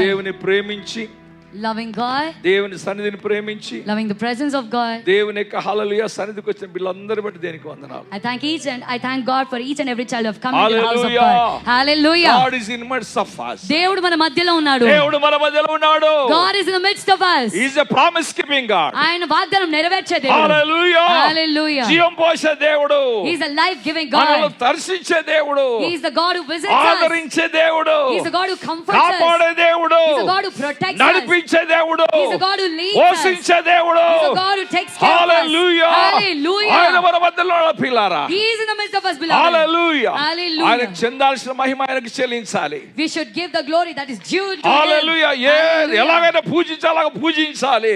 దేవుని ప్రేమించి, loving God, దేవుని సన్నిధిని ప్రేమించి, loving the presence of God. దేవుని యొక్క హల్లెలూయా సన్నిధికి వచ్చిన పిల్లలందరి బట్టి దేనికి వందనాలు. I thank God for each and every child who have come into the house of God. Hallelujah. God is in midst of us. దేవుడు మన మధ్యలో ఉన్నాడు. దేవుడు మన మధ్యలో ఉన్నాడు. God is in the midst of us. He is a promise keeping God. ఆయన వాగ్దానం నెరవేర్చే దేవుడు. Hallelujah. Hallelujah. జీవం పోసే దేవుడు. He is a life giving God. మనల్ని దర్శించే దేవుడు. He is the God who visits us. ఆదరించే దేవుడు. He is the God who comforts us. కాపాడే దేవుడు. He is the God who protects us. నడిపించే దేవుడు. He is the God who leads us. పోషించే దేవుడు. He is the God who takes care of us. Hallelujah. Hallelujah. ఆయన మన మధ్యలో పిల్లారా. He is in the midst of us, beloved. Hallelujah. Hallelujah. ఆయనకు చెందాల్సిన మహిమ ఆయనకు చెల్లించాలి. We should give the glory that is due to Hallelujah. him. ఎలాగైనా పూజించాలి, పూజించాలి.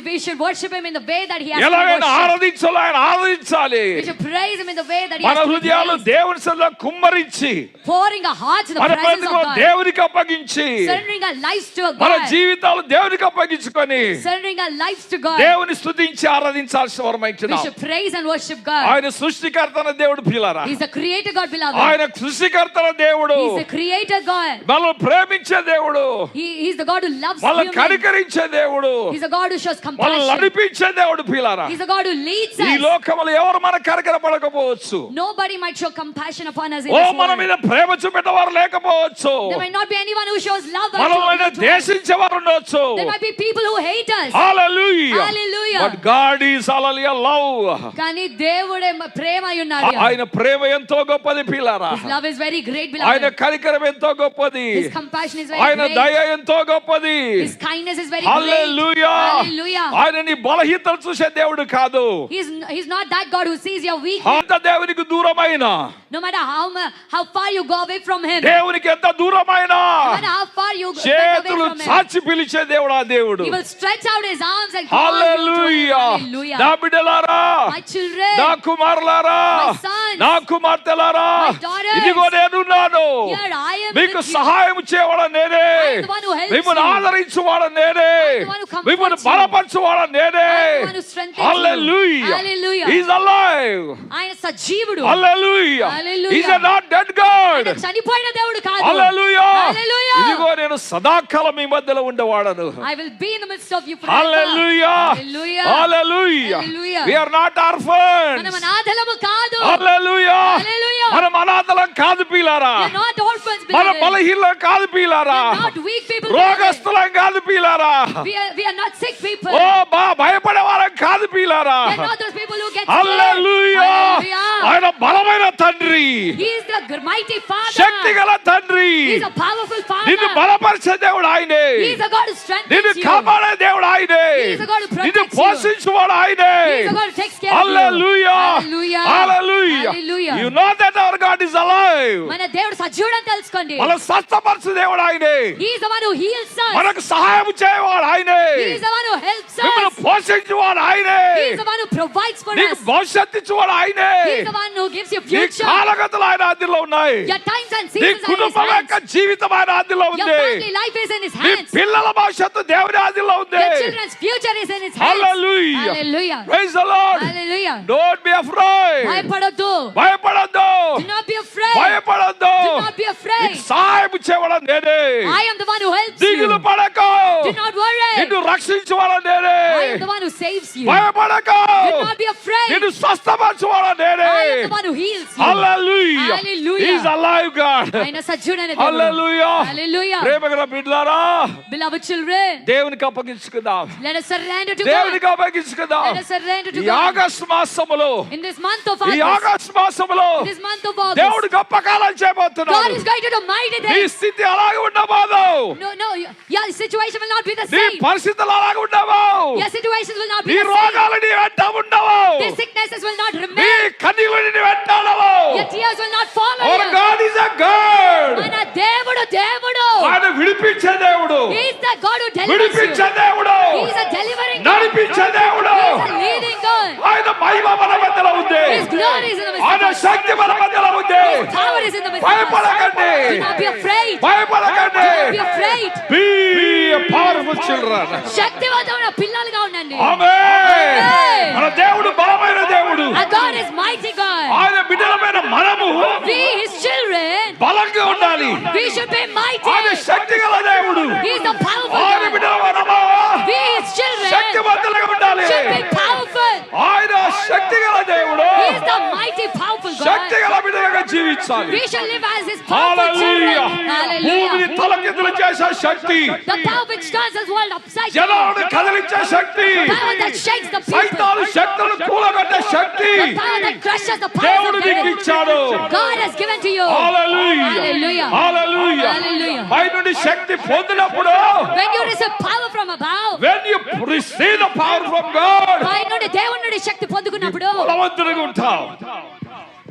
We should worship him in the way that he has to ఎలాగైనా worship. ఆరాధించాలి, ఆయన ఆరాధించాలి. We should praise him in the way that he మన has to హృదయాలు praise. దేవుని సన్నిధిలో కుమ్మరించి, Pouring our hearts in the మన presence of బ్రతుకును God. దేవునికి అప్పగించి, Surrendering our lives to మన God. జీవితాలు దేవునికి అప్పగించుకొని Surrendering our lives to God. దేవుని స్తుతించి ఆరాధించాల్సిన We వరమైంటున్నాం. should praise and worship God. ఆయన సృష్టికర్తన దేవుడు పిల్లరా. He's the creator God, beloved. ఆయన సృష్టికర్తన దేవుడు. He's the creator God. మనల్ని ప్రేమించే దేవుడు. He's the God who loves మనల్ని humans. కనికరించే దేవుడు. He's the God who shows మనల్ని compassion. నడిపించే దేవుడు పిల్లరా. He's the God who leads ఈ us. లోకములో ఎవరు మన కనికరపడకపోవచ్చు. Nobody might show compassion upon us in oh this మన world. మీద ప్రేమ చూపెట్టేవారు లేకపోవచ్చు. There might not be anyone who shows love మనల్ని unto us. ద్వేషించేవారు ఉండొచ్చు. There might be people who hate us. Hallelujah. Hallelujah. But God is hallelujah love. కానీ దేవుడే ప్రేమ అయి ఉన్నాడు. ఆయన ప్రేమ ఎంతో గొప్పది పిల్లరా. His love is very great, ఆయన beloved. కనికరం ఎంతో గొప్పది. His compassion is very ఆయన great. దయ ఎంతో గొప్పది. His kindness is very hallelujah. great. Hallelujah. ఆయన నీ బలహీనతలు చూసే దేవుడు కాదు. He's not that God who sees your weakness. అంత దేవునికి దూరమైన, No matter how far you go away from him. దేవునికి ఎంత దూరమైన No matter how far you step away చేతులు from him. చాచి పిలిచే దేవుడు ఆ దేవుడు. He will stretch out his arms and call you to him. Hallelujah. Hallelujah. నా బిడ్డలారా, My children, నా కుమారులారా, my sons, నా కుమార్తెలారా, my daughters, ఇదిగో నేనున్నాను. here I am మీకు with you. సహాయం చేయవాడ నేనే. I am the one who helps మిమ్మల్ని you. ఆదరించువాడ నేనే. I am the one who comforts మిమ్మల్ని you. బలపరచువాడ నేనే. I am the one who strengthens you. Hallelujah. Hallelujah. He's alive. ఆయన సజీవుడు. Hallelujah. Hallelujah. He's a not dead God. ఆయన చనిపోయిన దేవుడు కాదు. Hallelujah. Hallelujah. ఇదిగో నేను సదాకాలం మీ మధ్యలో ఉండేవాడను. I will be in the midst of you forever. Hallelujah. Hallelujah. Hallelujah. Hallelujah. We are not orphans. మనం అనాథలము కాదు. Hallelujah. Hallelujah. మనం అనాథలం కాదు పిల్లారా. We are not orphans, మన beloved. బలహీనం కాదు పిల్లారా. We are not weak people, beloved. రోగస్తులం కాదు పిల్లారా. We are not sick people. ఓ భయపడే వారం కాదు పిల్లారా. We are not those people who get hallelujah. Hallelujah. ఆయన బలమైన తండ్రి. He is the mighty Father. శక్తిగల తండ్రి. He is a powerful Father. నిన్ను బలపరిచే దేవుడు ఆయనే. He is a God who strengthens నిన్ను you. కాపాడే దేవుడు ఆయనే. He is a God who protects నిన్ను you. పోషించువాడు ఆయనే. He is a God who takes care of you. Hallelujah. Hallelujah. Hallelujah. Hallelujah. You know that our God is alive. మన దేవుడు సజీవుడని తెలుసుకోండి. మన స్వస్థపరచు దేవుడు ఆయనే. He is the one who heals us. మనకు సహాయం చేయవాడు ఆయనే. He is the one who helps మిమ్మల్ని us. పోషించువాడు ఆయనే. He is the one who provides for నీకు us. భవిష్యత్తు ఇచ్చువాడు ఆయనే. He is the one who gives you నీ future. కాలగతులు ఆయన ఆదిలో ఉన్నాయి. Your times and నీ seasons are in his కుటుంబం యొక్క hands. జీవితం ఆయన ఆదిలో Your ఉంది. family life is in his నీ hands. పిల్లల భవిష్యత్తు దేవుని ఆదిలో ఉంది. Your children's future is in his hands. Hallelujah. Hallelujah. Praise the Lord. Hallelujah. Don't be afraid. భయపడొద్దు. భయపడొద్దు. Do not be afraid. భయపడొద్దు. Do not be afraid. నీకు సహాయం చేయవాడు నేనే. I am the one who helps దిగులు you. పడకు. Do not worry. నిన్ను రక్షించువాడు నేనే. I am the one who saves you. భయపడకు. Do not be afraid. నిన్ను స్వస్థపరచువాడు నేనే. I am the one who heals you. Hallelujah. Hallelujah. He is alive God. ఆయన సజీవుడైన దేవుడు. Hallelujah. Hallelujah. ప్రేమగల బిడ్డలారా, Beloved children, దేవునికి అప్పగించుకుందాం. let us surrender to God. దేవునికి అప్పగించుకుందాం. Let us surrender to ఈ God. ఆగస్టు మాసములో, In this month of ఈ August, ఆగస్టు మాసములో in this month of August, దేవుడు గొప్ప కాలం God చేయబోతున్నాడు. is going to do mighty నీ things. స్థితి అలాగే ఉండబోదు. No, your situation will not be the నీ same. పరిస్థితులు అలాగే ఉండవు. Your situations will not be నీ the same. రోగాలు నీ వెంట ఉండవు. Your sicknesses will not నీ remain. కన్నీళ్లు నీ వెంట ఉండవు. Your tears will not follow Our you. God is a God. మన దేవుడు దేవుడు. ఆయన విడిపించే దేవుడు. He is the God who delivers you. విడిపించే దేవుడు. He is a delivering God. నడిపించే దేవుడు. He is a leading God. ఆయన మహిమ మన మధ్యలో ఉంది. His glory is in the midst ఆయన of us. శక్తి మన మధ్యలో ఉంది. His power is in the midst of us. భయపడకండి. Do not be afraid. భయపడకండి. Do not be afraid. Be a powerful children. శక్తివంతమైన పిల్లలుగా ఉండండి. ఆమేన్. Amen. మన దేవుడు బలమైన దేవుడు. Our God is mighty God. ఆయన బిడ్డలమైన మనము We, his children, బలంగా ఉండాలి. we should be mighty. ఆయన శక్తి గల దేవుడు. He mighty, powerful Shakti God. గల బిడ్డలుగా జీవించాలి. We shall live as His powerful children. భూమిని Hallelujah. తలకిందులు చేసే శక్తి, The power which turns this world upside down. జనాలను కదిలించే శక్తి, The power that shakes the people. సైతాను శక్తులను కూలగొట్టే శక్తి The power that crushes the powers దేవుడు of నీకు devil. ఇచ్చాడు. God has given to you. Hallelujah, Hallelujah. Hallelujah. Hallelujah. పై నుండి శక్తి పొందినప్పుడు, When you receive power from above, when you receive the power from God, పై నుండి దేవుని నుండి శక్తి పొందుకున్నప్పుడు బలవంతుడిగా ఉంటావు,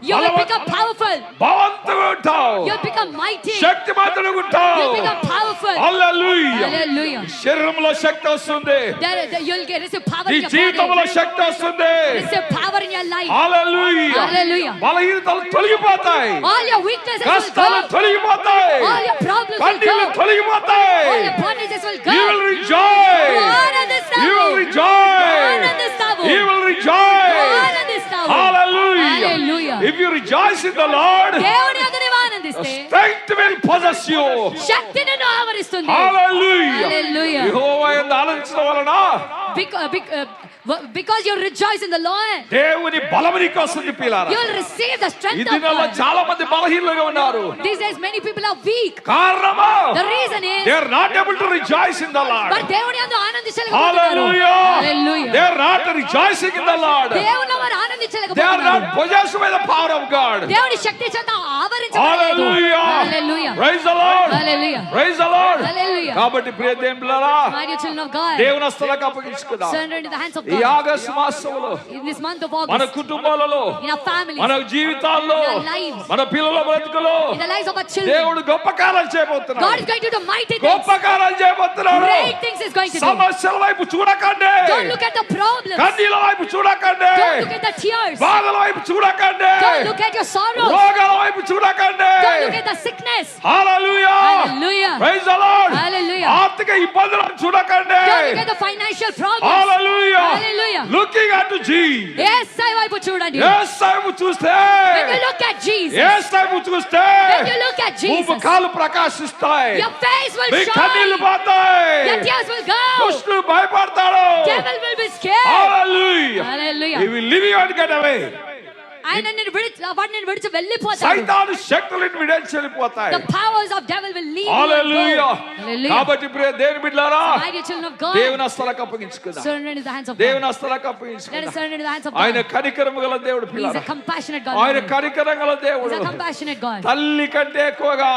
you will become powerful. బలవంతుడిగా ఉంటావు, You will become mighty. శక్తిమంతుడిగా ఉంటావు. You will become powerful. Hallelujah. Hallelujah. శరీరంలో శక్తి వస్తుంది, You will receive power నీ in your జీవితంలో body. శక్తి వస్తుంది. Receive power in your life. Hallelujah. Hallelujah. బలహీనతలు తొలగిపోతాయి, All your weaknesses will కష్టాలు go. తొలగిపోతాయి, All your problems will కన్నీళ్లు go. తొలగిపోతాయి. All your bondages will You will go. rejoice. ఆనందిస్తావు. You will rejoice. ఆనందిస్తావు. You will rejoice. ఆనందిస్తావు. Hallelujah. Hallelujah. If you rejoice in the Lord, దేవుని యందు నీవు ఆనందిస్తే strength will possess you. శక్తి నిన్ను ఆవరిస్తుంది. Hallelujah. Hallelujah. యెహోవా యందు ఆనందించడం వలన Because you rejoice in the Lord, దేవుని బలము నీకు వస్తుంది పిల్లారా. you will receive the ఈ strength of దినాల్లో God. చాలా మంది బలహీనులుగా ఉన్నారు. These days many people are weak. కారణము, The reason is they are not able to rejoice in the Lord. వారు దేవుని యందు ఆనందించలేకపోతున్నారు. Hallelujah. Hallelujah. They are not rejoicing in the Lord. దేవునిలో వారు They are ఆనందించలేకపోతున్నారు. not possessed by the power of God. దేవుని శక్తి చేత ఆవరించబడలేదు. Hallelujah. Hallelujah. Praise the Lord. Hallelujah. Praise the Lord. Hallelujah. కాబట్టి ప్రియ దేవులారా, My dear children of God, దేవుని హస్తలకు అప్పగించుకుందాం. surrender into the hands of ఈ God. August మాసంలో In this month of మన August, కుటుంబాలలో, in our families, మన జీవితాల్లో, in our lives, మన పిల్లల బ్రతుకులో in the lives of our children, దేవుడు గొప్ప కార్యాలు God చేయబోతున్నాడు. is going to do mighty things. గొప్ప కార్యాలు చేయబోతున్నాడు. Great things is going to do. సమస్యల వైపు చూడకండి, Don't look at the problems. కన్నీళ్ళ వైపు చూడకండి, Don't look at the tears. బాధల వైపు చూడకండి, Don't look at your sorrows. రోగాల వైపు చూడకండి. Don't look at the sickness. Hallelujah. Hallelujah. Praise the Lord. Hallelujah. ఆర్థిక ఇబ్బందులను చూడకండి. Don't look at the financial problems. Hallelujah. Hallelujah. Looking at Jesus. యేసయ్య వైపు చూడండి. యేసయ్యను చూస్తే, When you look at Jesus, యేసయ్యను చూస్తే when you look at Jesus, ముఖాలు ప్రకాశిస్తాయి, your face will మీ కన్నీళ్లు shine. పోతాయి, Your tears will go. దుష్టుడు భయపడతాడు. Devil will be scared. Hallelujah. Hallelujah. He will leave you and get away. ఆయన నిన్ను విడిచి వెళ్ళిపోతాడు. సైతాను శక్తులను విడిచి వెళ్ళిపోతాయి. The powers of devil will leave you. Hallelujah. and go. Hallelujah. కాబట్టి ప్రియ దేవుని బిడ్డలారా, My dear children of God, దేవుని హస్తాలకు అప్పగించుకుందాం. surrender into the hands of దేవుని God. హస్తాలకు Let us అప్పగించుకుందాం. surrender into the hands of ఆయన God. కనికరము గల దేవుడు He is పిల్లారా. a compassionate God. ఆయన కనికరం గల He దేవుడు. is a compassionate God. తల్లి కంటే ఎక్కువగా,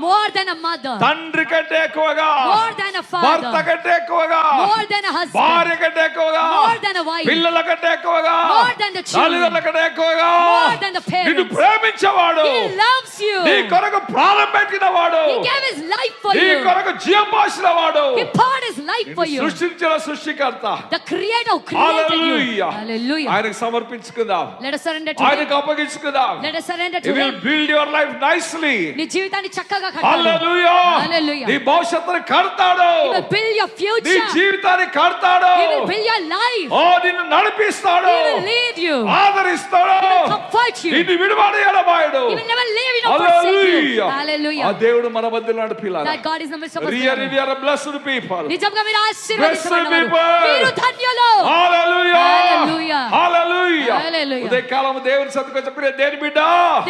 More than a mother. తండ్రి కంటే ఎక్కువగా, More than a భర్త father. కంటే ఎక్కువగా, More than a husband. భార్య కంటే ఎక్కువగా, More than a wife. పిల్లల కంటే ఎక్కువగా, More than the children. తల్లిదండ్రుల కంటే ఎక్కువగా, More than the parents. నిన్ను ప్రేమించేవాడు, He loves you. నీ కొరకు ప్రాణం పెట్టిన వాడు, He gave his life for నీ you. కొరకు జీవం పోసిన వాడు, He poured his life for you. సృష్టించిన సృష్టికర్త. The creator who created you. Hallelujah. Hallelujah. ఆయనకు సమర్పించుకుందాం, Let us surrender to him. ఆయనకు అప్పగించుకుందాం. Let us surrender He to will him. build your life nicely. నీ జీవితాన్ని చక్కగా కట్టాడు. హల్లెలూయా. Hallelujah. నీ భవిష్యత్తును కడతాడు, He will build your నీ future. జీవితాన్ని కడతాడు. He will build your life. ఓ నిన్ను నడిపిస్తాడు, He will lead you. ఆదరిస్తాడు, Comfort you. నిన్ను విడువడి ఎడబాయడు. He will never leave you nor forsake you. హల్లెలూయా. ఆ Hallelujah. దేవుడు మన మధ్యలో నడిపిలాడు. That God is in the midst of us. Really we are a blessed people. నిజంగా మీరు ఆశీర్వదించబడిన Blessed people. వారు. మీరు ధన్యులు. హల్లెలూయా. Hallelujah. హల్లెలూయా. Hallelujah. ఉదయకాలం దేవుని సన్నిధికి వచ్చి ప్రియ దేవుని బిడ్డ,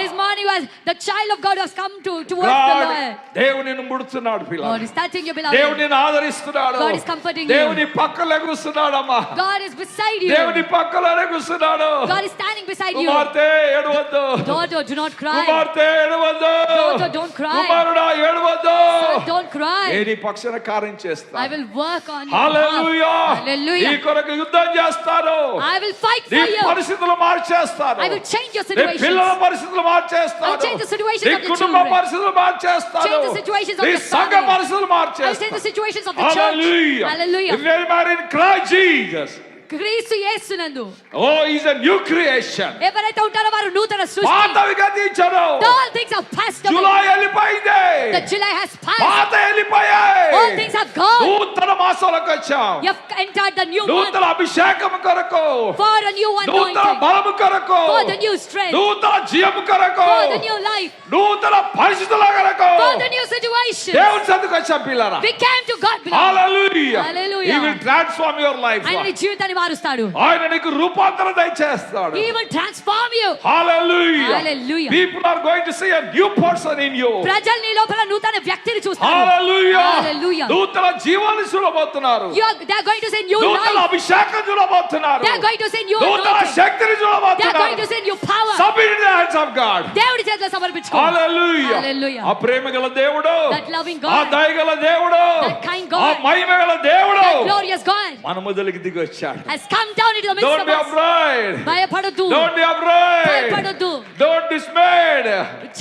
This morning was the child of God has come to work the God Lord. దేవుడు నిన్ను ముడుతున్నాడు పిల్ల. God is touching you, దేవుడు beloved. నిన్ను ఆదరిస్తున్నాడు. God is comforting you. దేవుని పక్కలో కూర్చున్నాడమ్మా. God is beside you. దేవుని పక్కలోనే కూర్చున్నాడు. God is standing beside you. కుమార్తె ఏడవద్దు, Daughter, do not cry. కుమార్తె ఏడవద్దు, Daughter, don't cry. కుమారుడా ఏడవద్దు. Son, don't cry. నీ పక్షాన కార్యం చేస్తా. I will work on your hallelujah. behalf. నీ Hallelujah. కొరకు యుద్ధం చేస్తాను. I will fight నీ for you. పరిస్థితులు మార్చేస్తాను. I will change your నీ situations. పిల్లల పరిస్థితులు మార్చేస్తాను. I'll change the situations నీ of your కుటుంబ children. పరిస్థితులు మార్చేస్తాను. Change the situations of నీ your సంఘ family. పరిస్థితులు I will change మార్చేస్తాను. the situations of the church. Hallelujah. Hallelujah. If you are in Christ Jesus, క్రీస్తు యేసునందు oh, is a new creation. ఎవరైతే ఉంటారో వారు నూతన సృష్టి. పాతవి గతించను. All things have passed away. July వెళ్ళిపోయింది. The July has passed. పాత వెళ్ళిపోయాయి. All things have gone. నూతనం మాసంలోకి వచ్చాం. You have entered the new month నూతన అభిషేకం కొరకు, for a new నూతన anointing, బలము కొరకు, for the new strength, నూతన జీవము కొరకు, for the new life, నూతన పరిస్థితుల కొరకు for the new situation. దేవుని సన్నిధికి వచ్చాం పిల్లరా. We came to God, beloved. Hallelujah. Hallelujah. He will transform your life. ఆయన నీ జీవితాన్ని మారుస్తాడు. ఆయన నీకు రూపాంతరం దయచేస్తాడు. He will transform you. Hallelujah. Hallelujah. People are going to see a new person in you. ప్రజలు నీ లోపల నూతన వ్యక్తిని చూస్తారు. Hallelujah. Hallelujah. నూతన జీవాన్ని చూడబోతున్నారు. They are going to see new నూతన life. అభిషేకం చూడబోతున్నారు. They are going to see new నూతన anointing. శక్తిని They are చూడబోతున్నారు. going to see new power. Submit in the hands of God. దేవుడి చేతిలో సమర్పించుకో. Hallelujah. Hallelujah. ఆ ప్రేమ గల దేవుడు, That loving ఆ God, దయ గల దేవుడు, that kind God, ఆ మహిమ గల దేవుడు that glorious God మన మొదలుకి దిగి వచ్చాడు. has come down into the midst Don't of be us. afraid. భయపడొద్దు, Don't be afraid. భయపడొద్దు, Don't dismayed.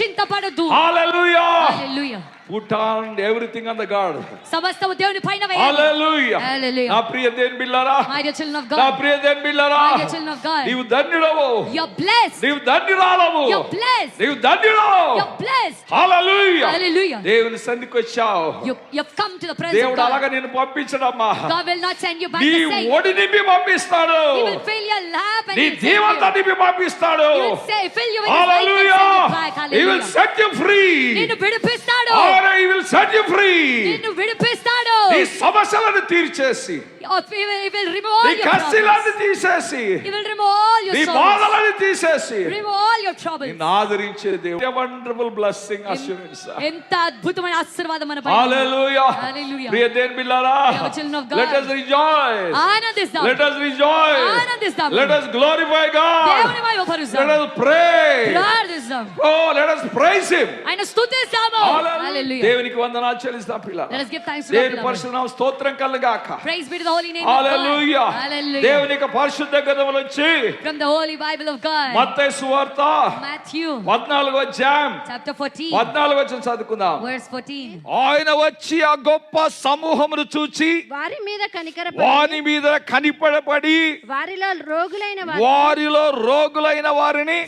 చింతపడొద్దు. Hallelujah. Hallelujah. Put on everything on the God. సమస్తము దేవుని పైన వేయండి. Hallelujah. Hallelujah. నా ప్రియ దేవుని బిడ్డలారా, My dear children of నా God, ప్రియ దేవుని బిడ్డలారా, my dear children of God, నీవు ధన్యుడవు, you're blessed. నీవు ధన్యురాలవు, You're blessed. నీవు ధన్యుడవు. You're blessed. Hallelujah. Hallelujah. దేవుని సన్నిధికి వచ్చావు. You've come to the presence of దేవుడు God. అలాగా నిన్ను పంపించడమ్మా. God will not send you back నీ the same. ఒడి నింపి పంపిస్తాడు. He will fill your lap and నీ He will send జీవంతో you. నింపి పంపిస్తాడు. He will say, fill you with His life and send you back. Hallelujah. He will Hallelujah. set you free. నిన్ను విడిపిస్తాడు. He will set you free. నిన్ను విడిపిస్తాడు. నీ సమస్యలను తీర్చేసి, He will remove all నీ your problems. కష్టాలను తీసేసి, He will remove all your నీ sorrows. బాధలను తీసేసి Remove all your troubles. నిన్ను ఆదరించే దేవుడు. Wonderful blessing assurance. ఎంత అద్భుతమైన ఆశీర్వాదం మన పైన. హల్లెలూయా. Hallelujah. ప్రియ దేవుని బిడ్డలారా, Dear children of God, let us rejoice. ఆనందిస్తాం. Let us rejoice. ఆనందిస్తాం. Let us glorify God. దేవుని మహిమపరుస్తాం. Let us pray. ప్రార్థిస్తాం. Oh, let us praise Him. ఆయన స్తుతిస్తాము. Hallelujah. Hallelujah. దేవునికి వందనాలు చెల్లిస్తాం పిల్లలు. Let us give thanks to God. దేవుని beloved. పరిశుద్ధ నామమునకు స్తోత్రం కలుగాక. Praise be to the holy name of God. Hallelujah. Hallelujah. దేవుని యొక్క పరిశుద్ధ గ్రంథము నుంచి From the holy Bible of God. మత్తయి సువార్త Matthew 14వ అధ్యాయం chapter 14 14వ వచనం చదువుకుందాం. verse 14. ఆయన వచ్చి ఆ గొప్ప సమూహమును చూచి వారి మీద వారి మీద కనిపడపడి వారిలో రోగులైన వారిని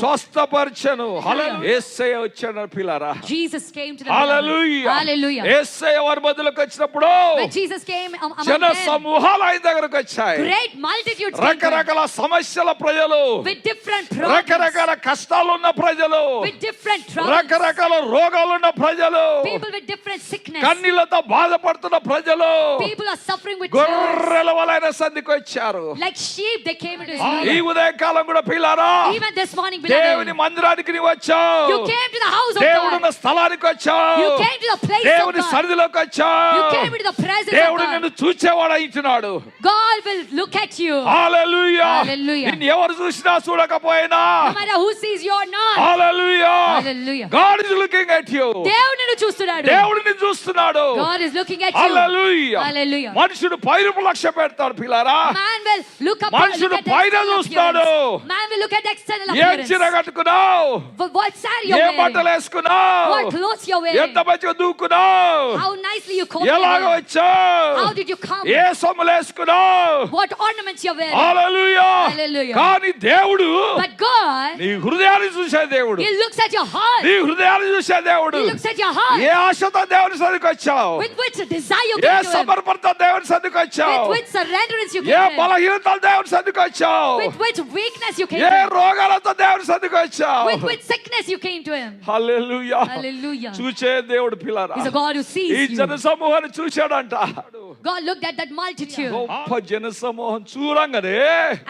స్వస్థపరిచెను. హల్లెలూయా. యేసయ్య వచ్చాడు పిల్లరా. Jesus came to the hallelujah. Hallelujah. యేసయ్య వారి మధ్యలోకి వచ్చినప్పుడు When Jesus came among జన them, సమూహాలు ఆయన దగ్గరకు వచ్చాయి. great multitudes came to him రకరకాల సమస్యల ప్రజలు, with different problems, రకరకాల కష్టాలున్న ప్రజలు, with different troubles, రకరకాల రోగాలున్న ప్రజలు, people with different sickness, కన్నీళ్లతో బాధపడుతున్న ప్రజలు people are suffering with tears. గొర్రెల వలైన సంధికి వచ్చారు. Like sheep they came into his ఈ life. ఉదయకాలం కూడా పిల్లారా, Even this morning, దేవుని beloved, మందిరానికి నీవు వచ్చావు. you came to the house of దేవుడున్న God. స్థలానికి వచ్చావు. You came to the place of దేవుని God. సన్నిధిలోకి You వచ్చావు. came into the presence of దేవుడు God. నిన్ను చూచేవాడు అయితున్నాడు. God will look at you. Hallelujah. Hallelujah. నిన్ను ఎవరు చూసినా చూడకపోయినా, No matter who sees you or not. Hallelujah, Hallelujah. God is looking at you. దేవుడు నిన్ను చూస్తున్నాడు. దేవుడు నిన్ను చూస్తున్నాడు. God is looking at you. Hallelujah. Hallelujah. మనుషుడు పైరూపు లక్ష్య పెడతాడు పిల్లారా. Man will look up మనుషుడు look at the పైన external చూస్తాడు. appearance. Man will look at the external ఏం appearance. చీర కట్టుకున్నావు, But what saree you're A wearing? బట్టలు వేసుకున్నావు, What clothes you're wearing? ఎంత మంచిగా దూకున్నావు, How nicely you combed ఎలాగ your hair. వచ్చావు, How did you come? ఏ సొమ్ములు వేసుకున్నావు. What ornaments you're wearing? Hallelujah. Hallelujah. కానీ దేవుడు But God, నీ హృదయాన్ని చూసే దేవుడు. He looks at your heart. నీ హృదయాన్ని చూసే దేవుడు. He looks at your heart. ఏ ఆశతో దేవుని సన్నిధికి వచ్చావు, With which desire you A came to Him. సమర్పణతో దేవుని సన్నిధికి వచ్చావు, With which surrenderance you A came to Him. బలహీనతతో దేవుని సన్నిధికి వచ్చావు, With which weakness you came A to Him. రోగాలతో దేవుని సన్నిధికి వచ్చావు. With which sickness you came to Him. Hallelujah. Hallelujah. చూచే దేవుడు పిల్లరా. He's a God who ఈ sees you. జన సమూహాన్ని చూశాడంట. God looked at that multitude. గొప్ప జన సమూహం చూడంగానే,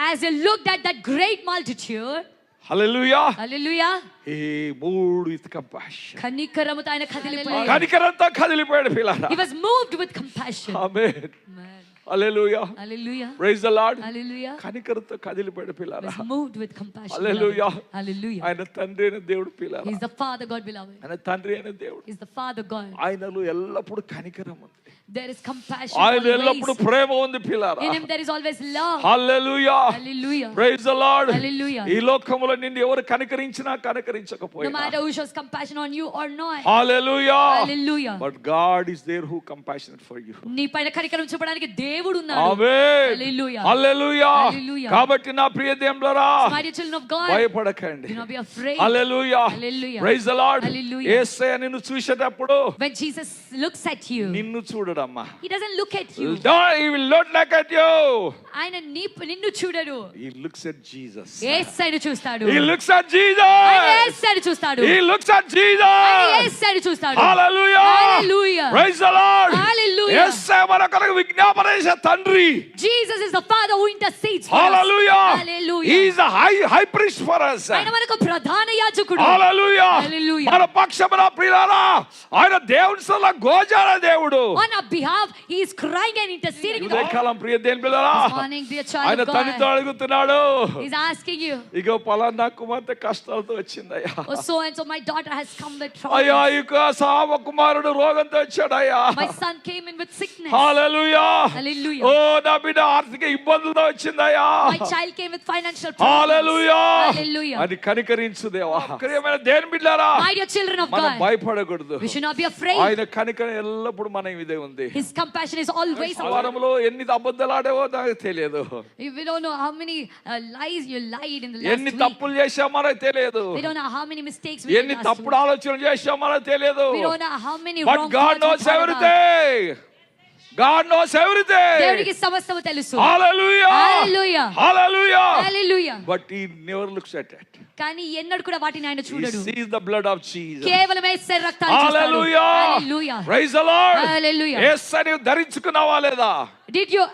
As He looked at that great multitude, hallelujah, hallelujah, he moved with compassion. కనికరముతో ఆయన కదిలిపోయాడు. కనికరంతో కదిలిపోయాడు పిల్లరా. He was moved with compassion. Amen. Amen. Hallelujah. Hallelujah. Praise the lord. Hallelujah. కనికరంతో కదిలిపోయాడు He పిల్లరా. was moved with compassion. Hallelujah. beloved. Hallelujah. ఆయన తండ్రి అయిన దేవుడు పిల్లరా. He's the Father God, beloved. ఆయన తండ్రి అయిన దేవుడు. He's the Father God. ఆయనలో ఎల్లప్పుడూ కనికరం ఉంది. There is compassion ఆయన ఎల్లప్పుడూ always. ప్రేమ ఉంది పిల్లరా. In Him there is always love. Hallelujah. Hallelujah. Praise the lord. Hallelujah. ఈ లోకములో నిన్ను ఎవరు కనికరించినా No కనికరించకపోయినా, matter who shows compassion on you or not. Hallelujah, Hallelujah. But God is there who compassionate for you. నీ పైన కనికరం చూపడానికి దేవుడు ఉన్నాడు. ఆమేన్. Hallelujah. హల్లెలూయా. Hallelujah. కాబట్టి నా ప్రియ దేవులారా, My dear children of God, భయపడకండి. do not be afraid. Hallelujah. Hallelujah. Praise the lord. Hallelujah. యేసయ్య నిన్ను చూసేటప్పుడు When Jesus looks at you, నిన్ను చూడడు, చూడడమ్మా. He doesn't look at you. He will not look at you. ఆయన నిన్ను చూడడు. He looks at Jesus. యేసయ్యను చూస్తాడు. He looks at Jesus. ఆయన యేసయ్యను చూస్తాడు. He looks at Jesus. ఆయన యేసయ్యను చూస్తాడు. Hallelujah. Hallelujah. Praise the Lord. Hallelujah. యేసయ్య మన కొరకు విజ్ఞాపన చేసే తండ్రి. Jesus is the Father who intercedes for Hallelujah. us. Hallelujah. He is a high priest for us. ఆయన మనకు ప్రధాన యాజకుడు. Hallelujah. Hallelujah. మన పక్షమున ప్రియులారా ఆయన దేవుని సల్ల గోజాల దేవుడు. On our behalf he is crying and interceding. ఉదయకాలం ప్రియ దేవుని పిల్లరా This morning, dear child ఆయన of తనతో God, అడుగుతున్నాడు. he's asking you, ఇగో పలానా కుమార్తె కష్టాలతో వచ్చిందయ్యా. oh so and so my daughter has come with అయ్యా trouble. ఇక సావ కుమారుడు రోగంతో వచ్చాడయ్యా. My son came in with sickness. Hallelujah. Hallelujah. ఓ నా బిడ్డ ఆర్థిక ఇబ్బందులతో వచ్చిందయ్యా. My child came with financial problems. Hallelujah. Hallelujah. అని కనికరించు దేవా. ప్రియమైన దేవుని బిడ్డలారా My dear children of మనం God, భయపడకూడదు. we should not be afraid. ఆయన కనికరం ఎల్లప్పుడు మన మీదే ఉంది. His compassion is always upon us. వారంలో ఎన్ని అబద్ధాలు ఆడేవో నాకు తెలియదు. We don't know how many lies you lied in the last ఎన్ని week. తప్పులు చేశామో మనకు తెలియదు. We don't know how many mistakes we did ఎన్ని last తప్పుడు week. ఆలోచనలు చేశామో మనకు తెలియదు. We don't know how many But wrong God thoughts we knows thought about. everything. God knows everything. దేవునికి సమస్తము తెలుసు. Hallelujah. Hallelujah. Hallelujah. Hallelujah. But he never looks at it. కానీ ఎన్నడూ కూడా వాటిని ఆయన He చూడడు. sees the blood of Jesus. కేవలం యేసయ్య రక్తాన్ని చూస్తాడు. Hallelujah. Hallelujah. Praise the Lord. Hallelujah. యేసయ్యను ధరించుకున్నావా లేదా? Did you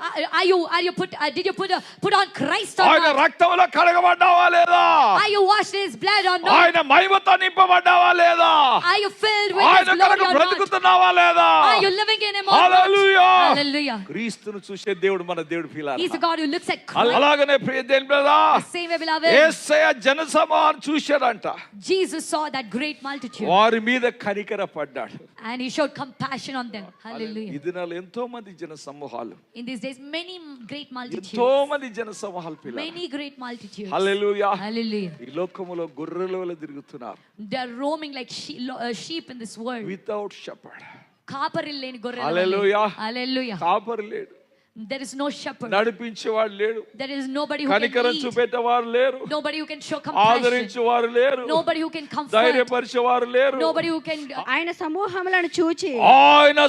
put on Christ or ఆయన not? రక్తంలో కడగబడ్డావా లేదా? Are you washed in his blood or not? ఆయన మహిమతో నింపబడ్డావా లేదా? Are you filled with his ఆయన glory కొరకు or not? బ్రతుకుతున్నావా లేదా? Are you living in him or not? Hallelujah. Hallelujah. క్రీస్తును చూసే దేవుడు మన దేవుడు పిల్లారా. He's the God who looks at Christ. అలాగనే ప్రియ దేవుని పిల్లారా The same way, beloved, Yesayya జనసమూహాన్ని చూశాడంట. Jesus saw that great multitude వారి మీద కనికర పడ్డాడు. and he showed compassion on them. Hallelujah. ఈ దినాలు ఎంతో మంది జన సమూహాలు, In these days, many great multitudes. ఎంతో మంది జన సమూహాలు పిల్లలు. Many great multitudes. హల్లెలూయా. Hallelujah. ఈ లోకములో గొర్రెల వలె తిరుగుతున్నారు. They are roaming like sheep in this world. Without shepherd. కాపరి లేని గొర్రెల వలె. హల్లెలూయా. Hallelujah. కాపరి లేడు. There is no shepherd. నడిపించేవాడు లేడు. There is nobody who can కనికరం lead. చూపేటవారు లేరు. Nobody who can show compassion. ఆదరించేవారు లేరు. Nobody who can comfort. ధైర్యపరిచేవారు లేరు. Nobody who can ఆయన సమూహములను చూచి ఆయన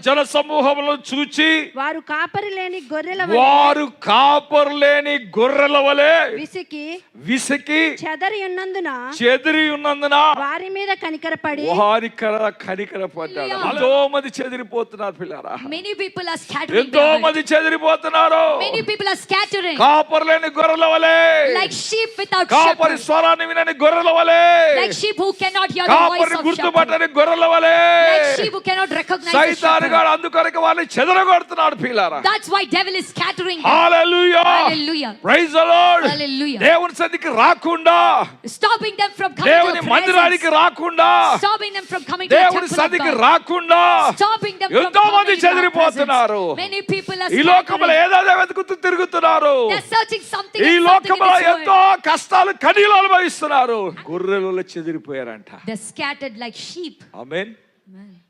జన సమూహములను చూచి వారు కాపరి లేని గొర్రెల వారు కాపరు లేని గొర్రెల వలె విసికి చెదరి ఉన్నందున చెదిరి ఉన్నందున వారి మీద కనికరపడి వారి కనికర పడ్డాడు. ఎంతో మంది చెదిరిపోతున్నారు పిల్లారా. Many people are scattering. ఎంతో మంది చెదిరిపోతున్నారు. Many people are scattering. కాపరు లేని గొర్రెల వలె, like sheep without కాపరి shepherd. స్వరాన్ని వినని గొర్రెల వలె, like sheep who cannot hear the voice కాపరి of shepherd. గుర్తుపట్టని గొర్రెల వలె, like sheep who cannot recognize the సైతాను shepherd. గాడు అందుకొరకు వాళ్ళని చెదరగొడుతున్నాడు పిల్లారా. That's why devil is scattering them. Hallelujah. Hallelujah. Praise the Lord. Hallelujah. దేవుని సన్నిధికి రాకుండా, stopping them from coming to దేవుని the మందిరానికి presence. రాకుండా, stopping them from coming to the దేవుని temple of సన్నిధికి God. రాకుండా stopping them from ఎంతో మంది coming to our చెదిరిపోతున్నారు. presence. Many people are ఈ లోకములో scattering. ఏదో వెతుకుతూ తిరుగుతున్నారు. They're searching something ఈ and something in లోకములో this ఎంతో world. కష్టాలు కన్నీళ్లు అనుభవిస్తున్నారు. గొర్రెలలో చెదిరిపోయారంట. They're scattered like sheep. ఆమేన్.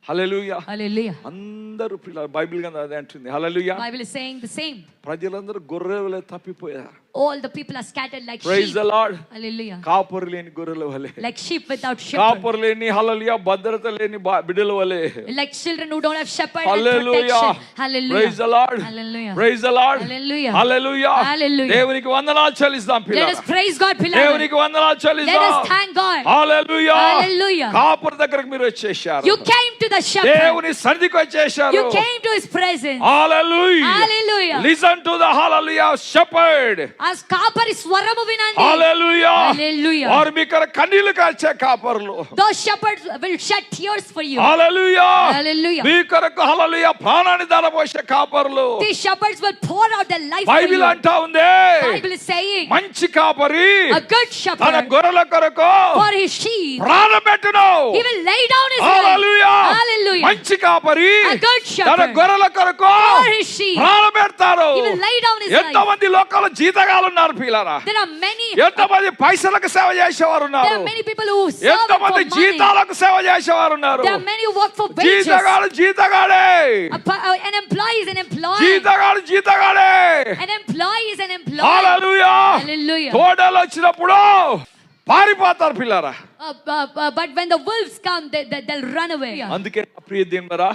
హల్లెలూయా. Hallelujah. అందరూ పిల్లలు బైబిల్ గ్రంథం అదే అంటుంది. హల్లెలూయా. Bible is saying the same. ప్రజలందరూ గొర్రెల తప్పిపోయారు. All the people are scattered like praise sheep. The Lord. Hallelujah. కాపరు లేని గొర్రెల వలె, like sheep without shepherd. కాపరు లేని హల్లెలూయా భద్రత లేని బిడ్డల వలె. like children who don't have shepherd and hallelujah. protection. Hallelujah. Praise the Lord. Hallelujah. Praise the Lord. Hallelujah. Hallelujah. Hallelujah. దేవునికి వందనాలు చెల్లిస్తాం Let పిల్లలు. us praise God, beloved. దేవునికి వందనాలు Let చెల్లిస్తాం. us thank God. హల్లెలూయా. Hallelujah. కాపరు దగ్గరికి మీరు వచ్చేశారు. You came to the shepherd. దేవుని సన్నిధికి వచ్చేశారు. You came to his presence. Hallelujah. Hallelujah. Listen to the hallelujah shepherd. as కాపరి స్వరము వినండి. హల్లెలూయా. Hallelujah. వారు మీ కొరకు కన్నీళ్లు కార్చే కాపరులు. Those shepherds will shed tears for you. Hallelujah. Hallelujah. మీ కొరకు హల్లెలూయా ప్రాణాన్ని ధారపోసే కాపరులు. These shepherds will pour out their life for Bible you. అంటా ఉంది, Bible is saying మంచి కాపరి a good తన shepherd గొర్రెల కొరకు for his sheep. ప్రాణం పెట్టును. He will lay down his life. Hallelujah. Hallelujah. మంచి కాపరి A good shepherd తన గొర్రెల కొరకు for his sheep. ప్రాణం పెడతారు. He will lay down his ఎంతో life. మంది లోకంలో జీతగాళ్ళు ఉన్నారు పిల్లరా. There are many ఎంతో మంది పైసలకు సేవ చేసేవారు there ఉన్నారు. are many people who serve ఎంతో for మంది money. జీతాలకు సేవ చేసేవారు ఉన్నారు. There are many who work for wages. జీతగాడే. An employee is an employee. జీతగాడే. An employee is an employee. Hallelujah. Hallelujah. తోడేలు వచ్చినప్పుడు పారిపోతారు పిల్లరా. But when the wolves come, they'll run away. అందుకే ప్రియ దేవునిరా,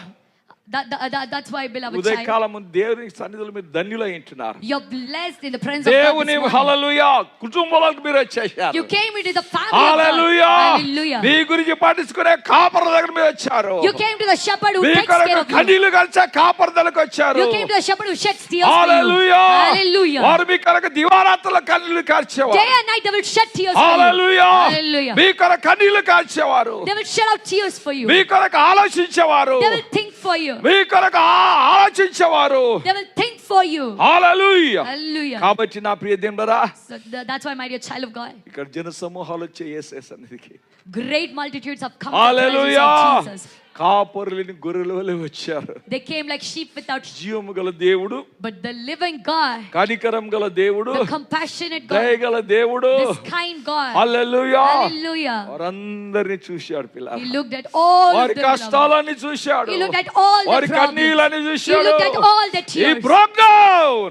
That's why, beloved child, ఉదయకాలం దేవుని సన్నిధిలో మీరు ధన్యులై ఉంటున్నారు. you're blessed in the presence of God దేవుని this morning. హల్లెలూయా కుటుంబాలకు మీరు వచ్చేసారు. You came into the family of God. Hallelujah Hallelujah. మీ గురించి పట్టించుకునే కాపర్ దగ్గర మీరు వచ్చారు. You came to the shepherd who me takes care కొరకు of you. కన్నీళ్లు కలిసే కాపర్ దగ్గరకు వచ్చారు. You came to the shepherd who sheds tears for you. Hallelujah Hallelujah. వారు మీ కొరకు దివారాత్రుల కన్నీళ్లు కార్చేవారు. Day and night they will shed tears for you. Hallelujah Hallelujah. మీ కొరకు కన్నీళ్లు కార్చేవారు. They will shed out tears for you. మీ కొరకు ఆలోచించేవారు. They will think for you. మీ కొరకు ఆలోచించేవారు. They will think for you. Hallelujah Hallelujah. కాబట్టి నా ప్రియ దేవుడా So that's why, my dear child of God, ఇక్కడ జన సమూహాలు వచ్చే యేసు సన్నిధికి great multitudes have come to the hallelujah presence of Jesus. కాపరులని గొర్రెల వలె వచ్చారు. They came like sheep without జీవము గల దేవుడు, but the living God, కనికరం గల దేవుడు, the compassionate God, దయగల దేవుడు, this kind God, hallelujah hallelujah, వారందరిని చూశాడు పిల్ల. He looked at all of వారి them, కష్టాలన్నీ చూశాడు. He looked at all the వారి problems. కన్నీళ్ళని He చూశాడు. looked at all the He tears. broke down.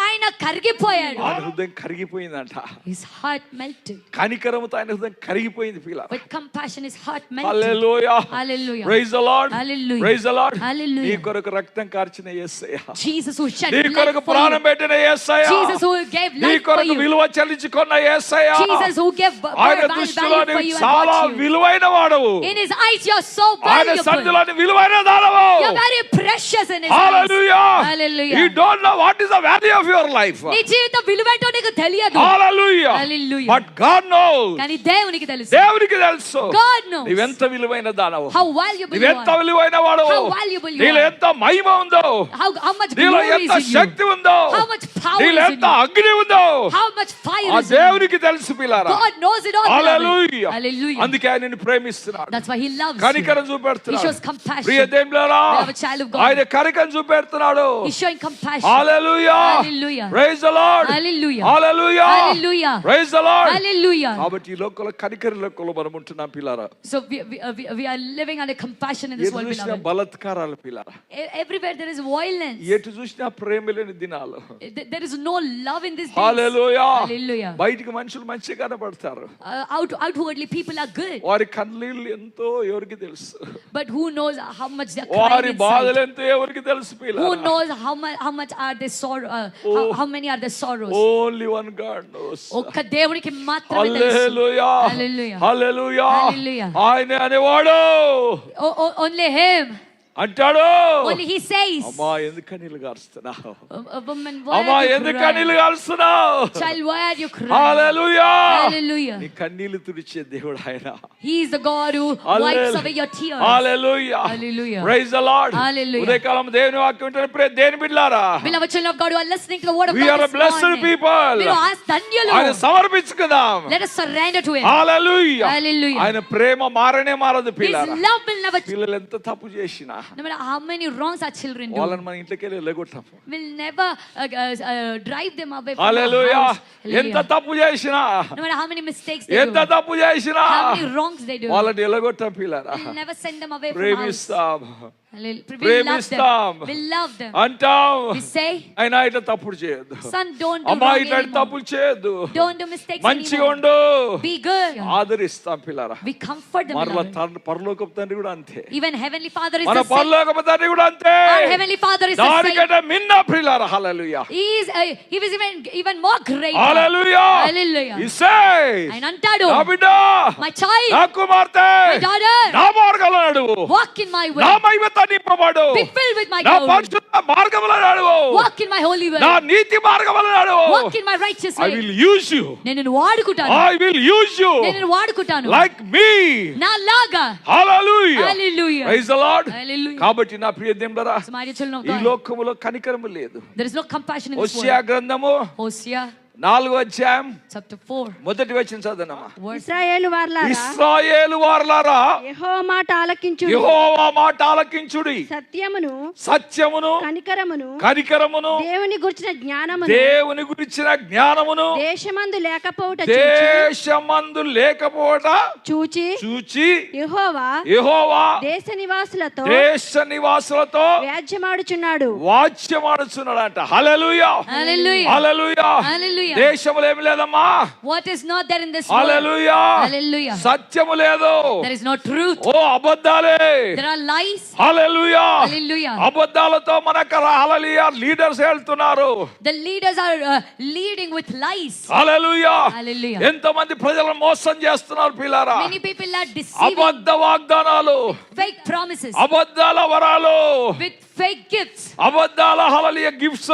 ఆయన కరిగిపోయాడు. ఆయన హృదయం కరిగిపోయిందంట. His heart melted. కనికరముతో ఆయన హృదయం కరిగిపోయింది పిల్ల. With compassion his heart melted. Hallelujah Hallelujah. Praise the Lord. Hallelujah. Praise the Lord. Hallelujah. నీ కొరకు రక్తం కార్చిన యేసయ్య, Jesus who shed నీ blood కొరకు for ప్రాణం you. పెట్టిన యేసయ్య, Jesus who gave నీ life for కొరకు you. విలువ చెల్లించుకున్న యేసయ్య, Jesus who gave ఆయన value దృష్టిలో for నీవు you and చాలా bought you. విలువైన వాడవు. In his eyes you're so ఆయన valuable. సన్నిధిలో విలువైన దానవు. You're very precious in his eyes. Hallelujah. Hallelujah. You don't know what is the value of your life. నీ జీవిత విలువేంటో నీకు తెలియదు. హల్లెలూయా. Hallelujah. But God knows. కానీ దేవునికి తెలుసు. దేవునికి తెలుసు. God knows. నీవెంత విలువైన దానవు. How valuable you నీవెంత are. విలువైన వాడవు. How valuable you నీలో are. ఎంత మహిమ ఉందో. How much నీలో glory ఎంత is in శక్తి you. ఉందో. How much power నీలో is in ఎంత you. అగ్ని ఉందో. How much fire ఆ is in you. దేవునికి తెలుసు పిల్లారా. God knows it all. Hallelujah. Hallelujah. అందుకే ఆయన నిన్ను ప్రేమిస్తున్నాడు. That's why he loves you. కనికరం He చూపెడుతున్నాడు. shows compassion. Priya దేవులారా, Beloved child of God. ఆయన కనికరం చూపెడుతున్నాడు. He's showing compassion. Hallelujah. Hallelujah. Praise the Lord. Hallelujah. Hallelujah. Hallelujah. Praise the Lord. Hallelujah. కాబట్టి ఈ లోకంలో కనికర లోకంలో మనం ఉంటున్నాం పిల్లారా. So we are living under compassion in this ఎటు world, చూసినా beloved. బలత్కారాలు పిల్లారా. Everywhere there is violence. ఎటు చూసినా ప్రేమ లేని దినాలు. There is no love in this days. Hallelujah. Hallelujah. బయటికి మనుషులు మంచిగా కనబడతారు. Outwardly people are good. వారి కన్నీళ్ళు ఎంతో ఎవరికి తెలుసు. But who knows how much they are వారి crying బాధలు inside? ఎంతో ఎవరికి తెలుసు Who పిల్లారా. knows how much are their sorrow? How many are their sorrows? Only one God knows. ఒక్క దేవునికి మాత్రమే తెలుసు. హల్లెలూయా. Hallelujah. హల్లెలూయా. Hallelujah. ఆయన అనేవాడు Only him. అంటాడు, Only he says. అమ్మా ఎందుకు కన్నీళ్లు గారుస్తున్నావు. Woman, why అమ్మా are you ఎందుకు crying? కన్నీళ్లు గారుస్తున్నావు. Child, why are you crying? Hallelujah. Hallelujah. నీ కన్నీళ్లు తుడిచే దేవుడు ఆయన. He is the God who wipes away your tears. Hallelujah. Hallelujah. Praise the Lord. Hallelujah. ఉదయకాలం దేవుని వాక్యం వింటున్న దేని బిడ్డలారా, Beloved children of God who are listening to the word of we God are a this blessed morning. people. మీరు ధన్యులు. ఆయన సమర్పించుకుందాం. Let us surrender to him. Hallelujah. Hallelujah. ఆయన ప్రేమ మారనే మారదు His పిల్లారా. love will never change. పిల్లలు ఎంత తప్పు చేసినా No matter how many wrongs our children do, వాళ్ళని మన ఇంట్లోకి వెళ్ళి వెళ్ళగొట్టాం. will never drive them away from our hallelujah. house. ఎంత Hallelujah. తప్పు చేసినా, No matter how many mistakes they ఎంత do, తప్పు చేసినా how many wrongs they do, వాళ్ళని వెళ్ళగొట్టాం పిల్లారా. we'll never send them away from our house. ప్రేమిస్తాం, Hallelujah. We love ప్రేమిస్తాం. them. We love them. అంటాం. We say, అయినా ఇట్లా తప్పులు చేయొద్దు. son, don't do అమ్మా wrong ఇట్లాంటి anymore. తప్పులు చేయొద్దు. Don't do mistakes మంచిగా anymore. ఉండు. Be good. ఆదరిస్తాం పిల్లారా. We comfort them, మరలా beloved. పరలోకపు తండ్రి కూడా అంతే. Even Heavenly Father is మన the same. పరలోకపు తండ్రి కూడా అంతే. Our Heavenly Father is the same. దానికంటే మిన్న పిల్లారా. హల్లెలూయా. He was even more great. Hallelujah. Hallelujah. He says, ఆయన అంటాడు, నా బిడ్డ, my child, నా కుమార్తె, my daughter, నా మార్గంలో నడువు. walk in my way. నా మహిమతో నింపబడు. Be filled with my నా glory. పరిశుద్ధ మార్గంలో నడువు. Walk in my holy way. నా నీతి మార్గంలో నడువు. Walk in my righteous I way. will use you. నేను నిన్ను వాడుకుంటాను. I will use you నేను నిన్ను వాడుకుంటాను. like me. నా లాగా. Hallelujah. Hallelujah. Praise the Lord. Hallelujah. కాబట్టి నా ప్రియ దేవులారా, So my dear children of ఈ God, లోకములో కనికరము లేదు. there is no compassion in this హోషేయ world. గ్రంథము Hosea 4వ అధ్యాయం chapter 4, మొదటి వచనం చదవనమ్మా. verse ఇశ్రాయేలు వారలారా, ఇశ్రాయేలు వారలారా, యెహోవా మాట ఆలకించుడి. యెహోవా మాట ఆలకించుడి. సత్యమును సత్యమును కనికరమును కనికరమును దేవుని గురించిన జ్ఞానమును దేవుని గురించిన జ్ఞానమును దేశమందు లేకపోవుట దేశమందు లేకపోవట చూచి చూచి యెహోవా యెహోవా దేశ నివాసులతో దేశ నివాసులతో వ్యాజ్యమాడుచున్నాడు. వాచ్యమాడుచున్నాడంట. హల్లెలూయా. Hallelujah. హల్లెలూయా. Hallelujah. దేశములో ఏమి లేదమ్మా. What is not there in this world? Hallelujah. Hallelujah. సత్యము లేదు. There is no truth. ఓ అబద్ధాలే. There are lies. Hallelujah. Hallelujah. అబద్ధాలతో మనకు హల్లెలూయా లీడర్స్ వెళ్తున్నారు. The leaders are leading with lies. Hallelujah. Hallelujah. ఎంతమంది ప్రజలను మోసం చేస్తున్నారు పిల్లారా. Many people are deceiving. అబద్ధ వాగ్దానాలు, Fake promises. అబద్ధాల వరాలు, With fake gifts. అబద్ధాల హల్లెలూయా gifts.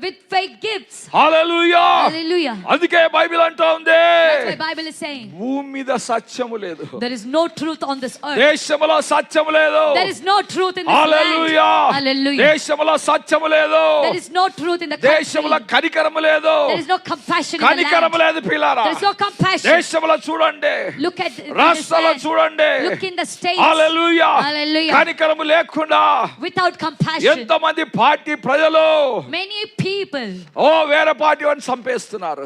With fake gifts. Hallelujah. Hallelujah. అందుకే బైబిల్ అంటా ఉంది, That's why Bible is saying భూమి మీద సత్యము లేదు, there is no truth on this earth. దేశములో సత్యము లేదు. There is no truth in this hallelujah. land. Hallelujah. దేశములో సత్యము లేదు. There is no truth in the country. దేశములో కనికరము లేదు. There is no compassion in the కనికరము land. లేదు పిల్లారా. There is no compassion. దేశములో చూడండి, Look at this రాష్ట్రాల్లో land. చూడండి. Look in the states. Hallelujah. Hallelujah. కనికరము లేకుండా Without compassion. ఎంతమంది పార్టీ ప్రజలు Many people, వేరే పార్టీ వాడిని చంపేస్తున్నారు.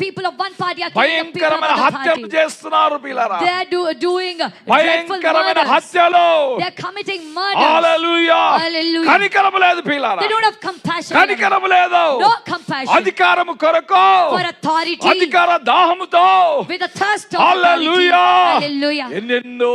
people of one party are killing the people of భయంకరమైన other హత్యలు party. చేస్తున్నారు పిల్లారా. They are doing dreadful భయంకరమైన murders. హత్యలు. They are committing murders. Hallelujah. Hallelujah. కనికరము లేదు పిల్లారా. They don't have compassion. కనికరము లేదు. No compassion. అధికారము కొరకు, For authority. అధికార దాహముతో, With a thirst of authority. Hallelujah, Hallelujah. ఎన్నెన్నో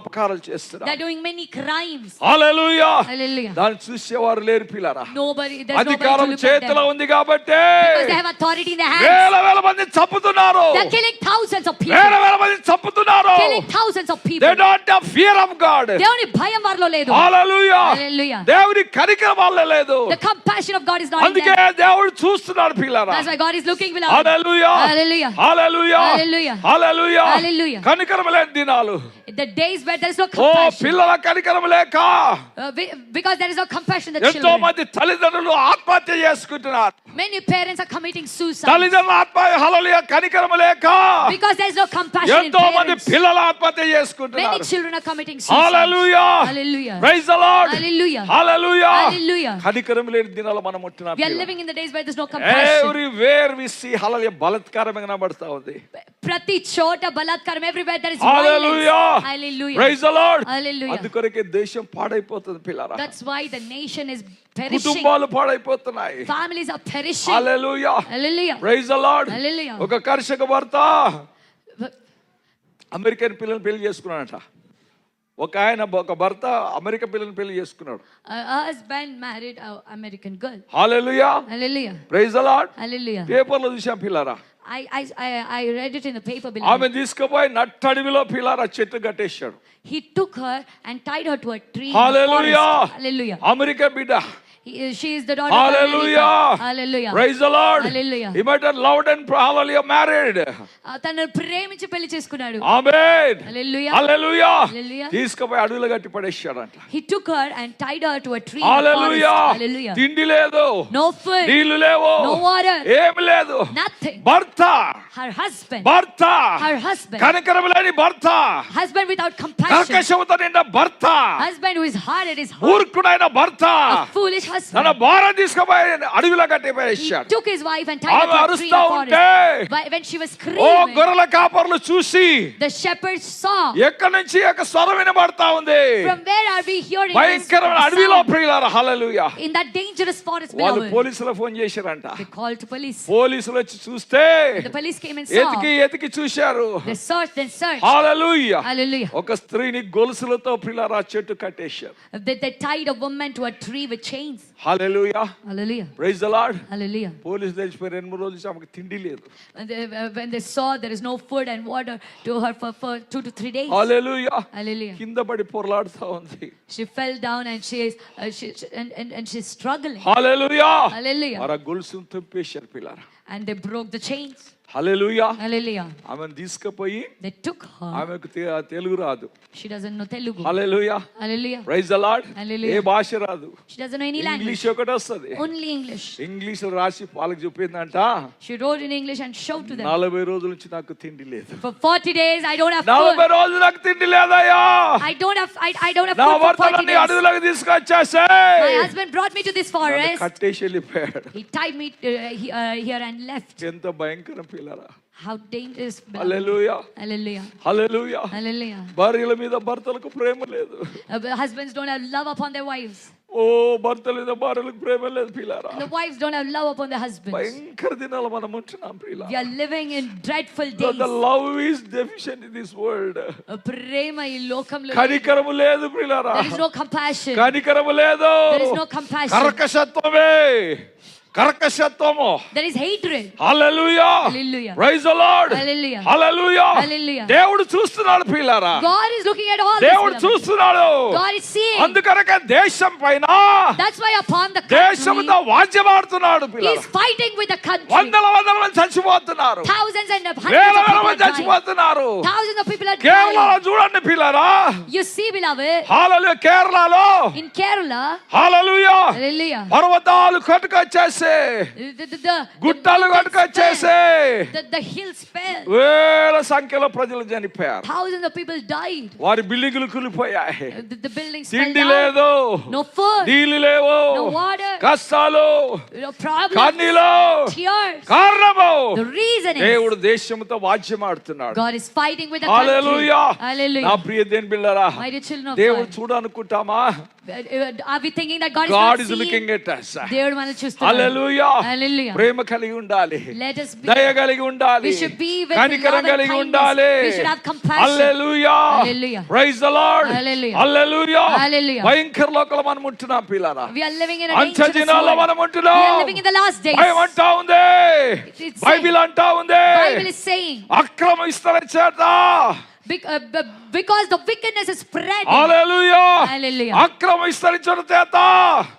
అపకారాలు చేస్తున్నారు. They're doing many crimes. హల్లెలూయా. Hallelujah. దాన్ని చూసేవారు లేరు పిల్లారా. Nobody, there's nobody to అధికారం look at చేతిలో them. ఉంది కాబట్టి Because they have authority in their hands. వేల మంది చంపుతున్నారు. They're killing thousands of people. వేల మంది చంపుతున్నారు. Killing thousands of people. They don't have fear of God. దేవుని భయం వారిలో లేదు. హల్లెలూయా. Hallelujah. దేవుని కనికరం వాళ్ళ లేదు. The compassion of God is not in అందుకే them. దేవుడు చూస్తున్నాడు పిల్లారా. That's why God is looking below. Hallelujah. Hallelujah. Hallelujah. Hallelujah. Hallelujah. Hallelujah. కనికరం లేని దినాలు. The days where there is no oh compassion. పిల్లల కనికరం లేక Because there is no compassion in the ఎంతో children. మంది తల్లిదండ్రులు ఆత్మహత్య చేసుకుంటున్నారు. Many parents are committing suicide. తల్లిదండ్రుల ఆత్మహత్య, హల్లెలూయా, కనికరం లేక Because there is no compassion in ఎంతో మంది parents. పిల్లల ఆత్మహత్య Many చేసుకుంటున్నారు. children are committing suicide. Hallelujah. Hallelujah. Praise the Lord. Hallelujah. Hallelujah. Hallelujah. కనికరం లేని దినాలు మనం ఉంటున్నాం. We are living in the days where there is no compassion. Everywhere we see hallelujah, బలత్కారం కనబడతా ఉంది. ప్రతి చోట బలాత్కారం, everywhere there is hallelujah. violence. Hallelujah. Praise the Lord. Hallelujah. అందుకొరకే దేశం పాడైపోతుంది పిల్లరా. That's why the nation is perishing. కుటుంబాలు పాడైపోతున్నాయి. Families are perishing. Hallelujah. Hallelujah. Praise the Lord. Hallelujah. ఒక కర్షక భర్త అమెరికన్ పిల్లల్ని పెళ్లి చేసుకున్నాడట. ఒక భర్త అమెరికా పిల్లని పెళ్లి చేసుకున్నాడు. A husband married an American girl. Hallelujah. Hallelujah. Praise the Lord. Hallelujah. పేపర్లో చూసాం పిల్లరా. I read it in the paper below. ఆమె తీసుకుపోయి నట్టడివిలో పిల్లరా చెట్టు కట్టేశాడు. He took her and tied her to a tree. Hallelujah. Hallelujah. America బిడ్డ. She is the daughter Hallelujah. of America. Hallelujah. Praise the Lord. Hallelujah. He might have loved and hallelujah married. తనను ప్రేమించి పెళ్లి చేసుకున్నాడు. Amen. Hallelujah. Hallelujah. Hallelujah. తీసుకుపోయి అడవిలో కట్టి పడేశాడంట. He took her and tied her to a tree. Hallelujah. Hallelujah. తిండి లేదు. No food. నీళ్లు లేవు. No water. ఏమీ లేదు. Nothing. భర్త. Her husband. భర్త. Her husband. కనికరం లేని భర్త. Husband without compassion. కర్కశంతో నిండా భర్త. Husband who is hard at his heart. మూర్ఖుడైన భర్త. A foolish husband. తన భార్య తీసుకుపోయి అడవిలో కట్టి He పడేశాడు. took his wife and tied her to a tree in the forest. When she was oh screaming, గొర్రెల కాపర్లు చూసి the shepherds saw. ఎక్కడి నుంచి ఒక స్వరం వినబడతా ఉంది. From where are we hearing this భయంకరమైన అడవిలో sound? ప్రియులారా. హల్లెలూయా. In that dangerous forest, వాళ్ళు beloved. పోలీసులకు ఫోన్ చేశారంట. They called to police. పోలీసులు వచ్చి చూస్తే The police came and saw. ఎతికి చూశారు. They searched and searched. Hallelujah. Hallelujah. ఒక స్త్రీని గొలుసులతో ప్రియులారా చెట్టు కట్టేశారు. They tied a woman to a tree with chains. Hallelujah. Hallelujah. Praise the Lord. Hallelujah. Police తెలిసిపోయి 2-3 రోజులు ఆమెకు తిండి లేదు. When they saw there is no food and water to her for 2 to 3 days. Hallelujah. Hallelujah. కింద పడి పొరలాడుతా ఉంది. She fell down and she's struggling. Hallelujah. Hallelujah. మరి గొలుసును తెంపేశారు పిల్లారా. And they broke the chains. Hallelujah. Hallelujah. ఆమెను తీసుకుపోయి They took her. ఆమెకు తెలుగు రాదు. She doesn't know Telugu. Hallelujah. Hallelujah. Praise the Lord. Hallelujah. ఏ భాష రాదు. She doesn't know any language. English ఒకటి వస్తది. Only English. ఇంగ్లీష్ రాసి వాళ్ళకి చెప్పిందంట. She wrote in English and showed to them. 40 రోజుల నుంచి నాకు తిండి లేదు. For 40 days I don't have 40 food. రోజులు నాకు తిండి లేదయ్యా. I don't have నా food for భర్త 40 నన్ను days. అడవిలోకి తీసుకొచ్చేసే. My husband brought me to this forest. కట్టేసి వెళ్ళిపోయాడు. He tied me here and left. ఎంత భయంకరం పిల్లరా. How dangerous. Hallelujah. Hallelujah. Hallelujah. Hallelujah. భార్యల మీద భర్తలకు ప్రేమ లేదు. Husbands don't have love upon their wives. ఓ భర్తలు మీద భార్యలకు ప్రేమ లేదు ప్రియులారా. And the wives don't have love upon the husbands. భయంకర దినాలు మనం ఉంటున్నాం ప్రియులారా. We are living in dreadful days. The love is deficient in this world. ప్రేమ ఈ లోకంలో కనికరము లేదు ప్రియులారా. There is no compassion. కనికరము లేదు. There is no compassion. కర్కశత్వమే, కర్కశత్వము. There is hatred. Hallelujah. Hallelujah. Praise the Lord. Hallelujah. Hallelujah. Hallelujah. దేవుడు చూస్తున్నాడు ప్రియులారా. God is looking at all this. దేవుడు beloved. చూస్తున్నాడు. God is seeing. అందుకనక దేశం పైన That's why upon the దేశంతో country వాద్యమాడుతున్నాడు he ప్రియులారా. is fighting with the country. వందల మంది చచ్చిపోతున్నారు. Thousands and వేల hundreds of people మంది are dying. చచ్చిపోతున్నారు. Thousands of people are కేరళలో dying. చూడండి ప్రియులారా. You see, beloved, హల్లెలూయా. కేరళలో in Kerala, హల్లెలూయా hallelujah, పర్వతాలు కట్టుకొచ్చేసి గుట్టలు కట్టుకొచ్చేసి the hills fell. వేల సంఖ్యలో ప్రజలు చనిపోయారు. Thousands of people died. వారి బిల్డింగులు కూలిపోయాయి. The buildings fell తిండి down. లేదు, No food, నీళ్లు లేవు, no water, కష్టాలు, no problems, కన్నీలు, tears. కారణము The reason is దేవుడు దేశంతో వాద్యమాడుతున్నాడు. God is fighting with the country. హల్లెలూయా. నా Hallelujah. ప్రియ దేవుని బిడ్డలారా, My dear children of దేవుడు God, చూడనుకుంటామా? are we thinking that God is God not is seeing? looking at us. దేవుడు మనల్ని చూస్తున్నాడు. హల్లెలూయా. Hallelujah. ప్రేమ కలిగి ఉండాలి, Let us be. దయ కలిగి ఉండాలి, We should be with కనికరం love and కలిగి kindness. ఉండాలి. We should have compassion. Hallelujah. Hallelujah. Praise the Lord. Hallelujah. Hallelujah. Hallelujah. భయంకర లోకంలో మనం ఉంటున్నాం పిల్లరా. We are living in a అంత్య dangerous దినాల్లో world. మనం We ఉంటున్నాం. are living in the last days. భయం అంటా ఉంది, It's బైబిల్ అంటా ఉంది. Bible is saying అక్రమ విస్తరణ చేత because the wickedness is spreading. Hallelujah. Hallelujah. అక్రమ విస్తరించడం చేత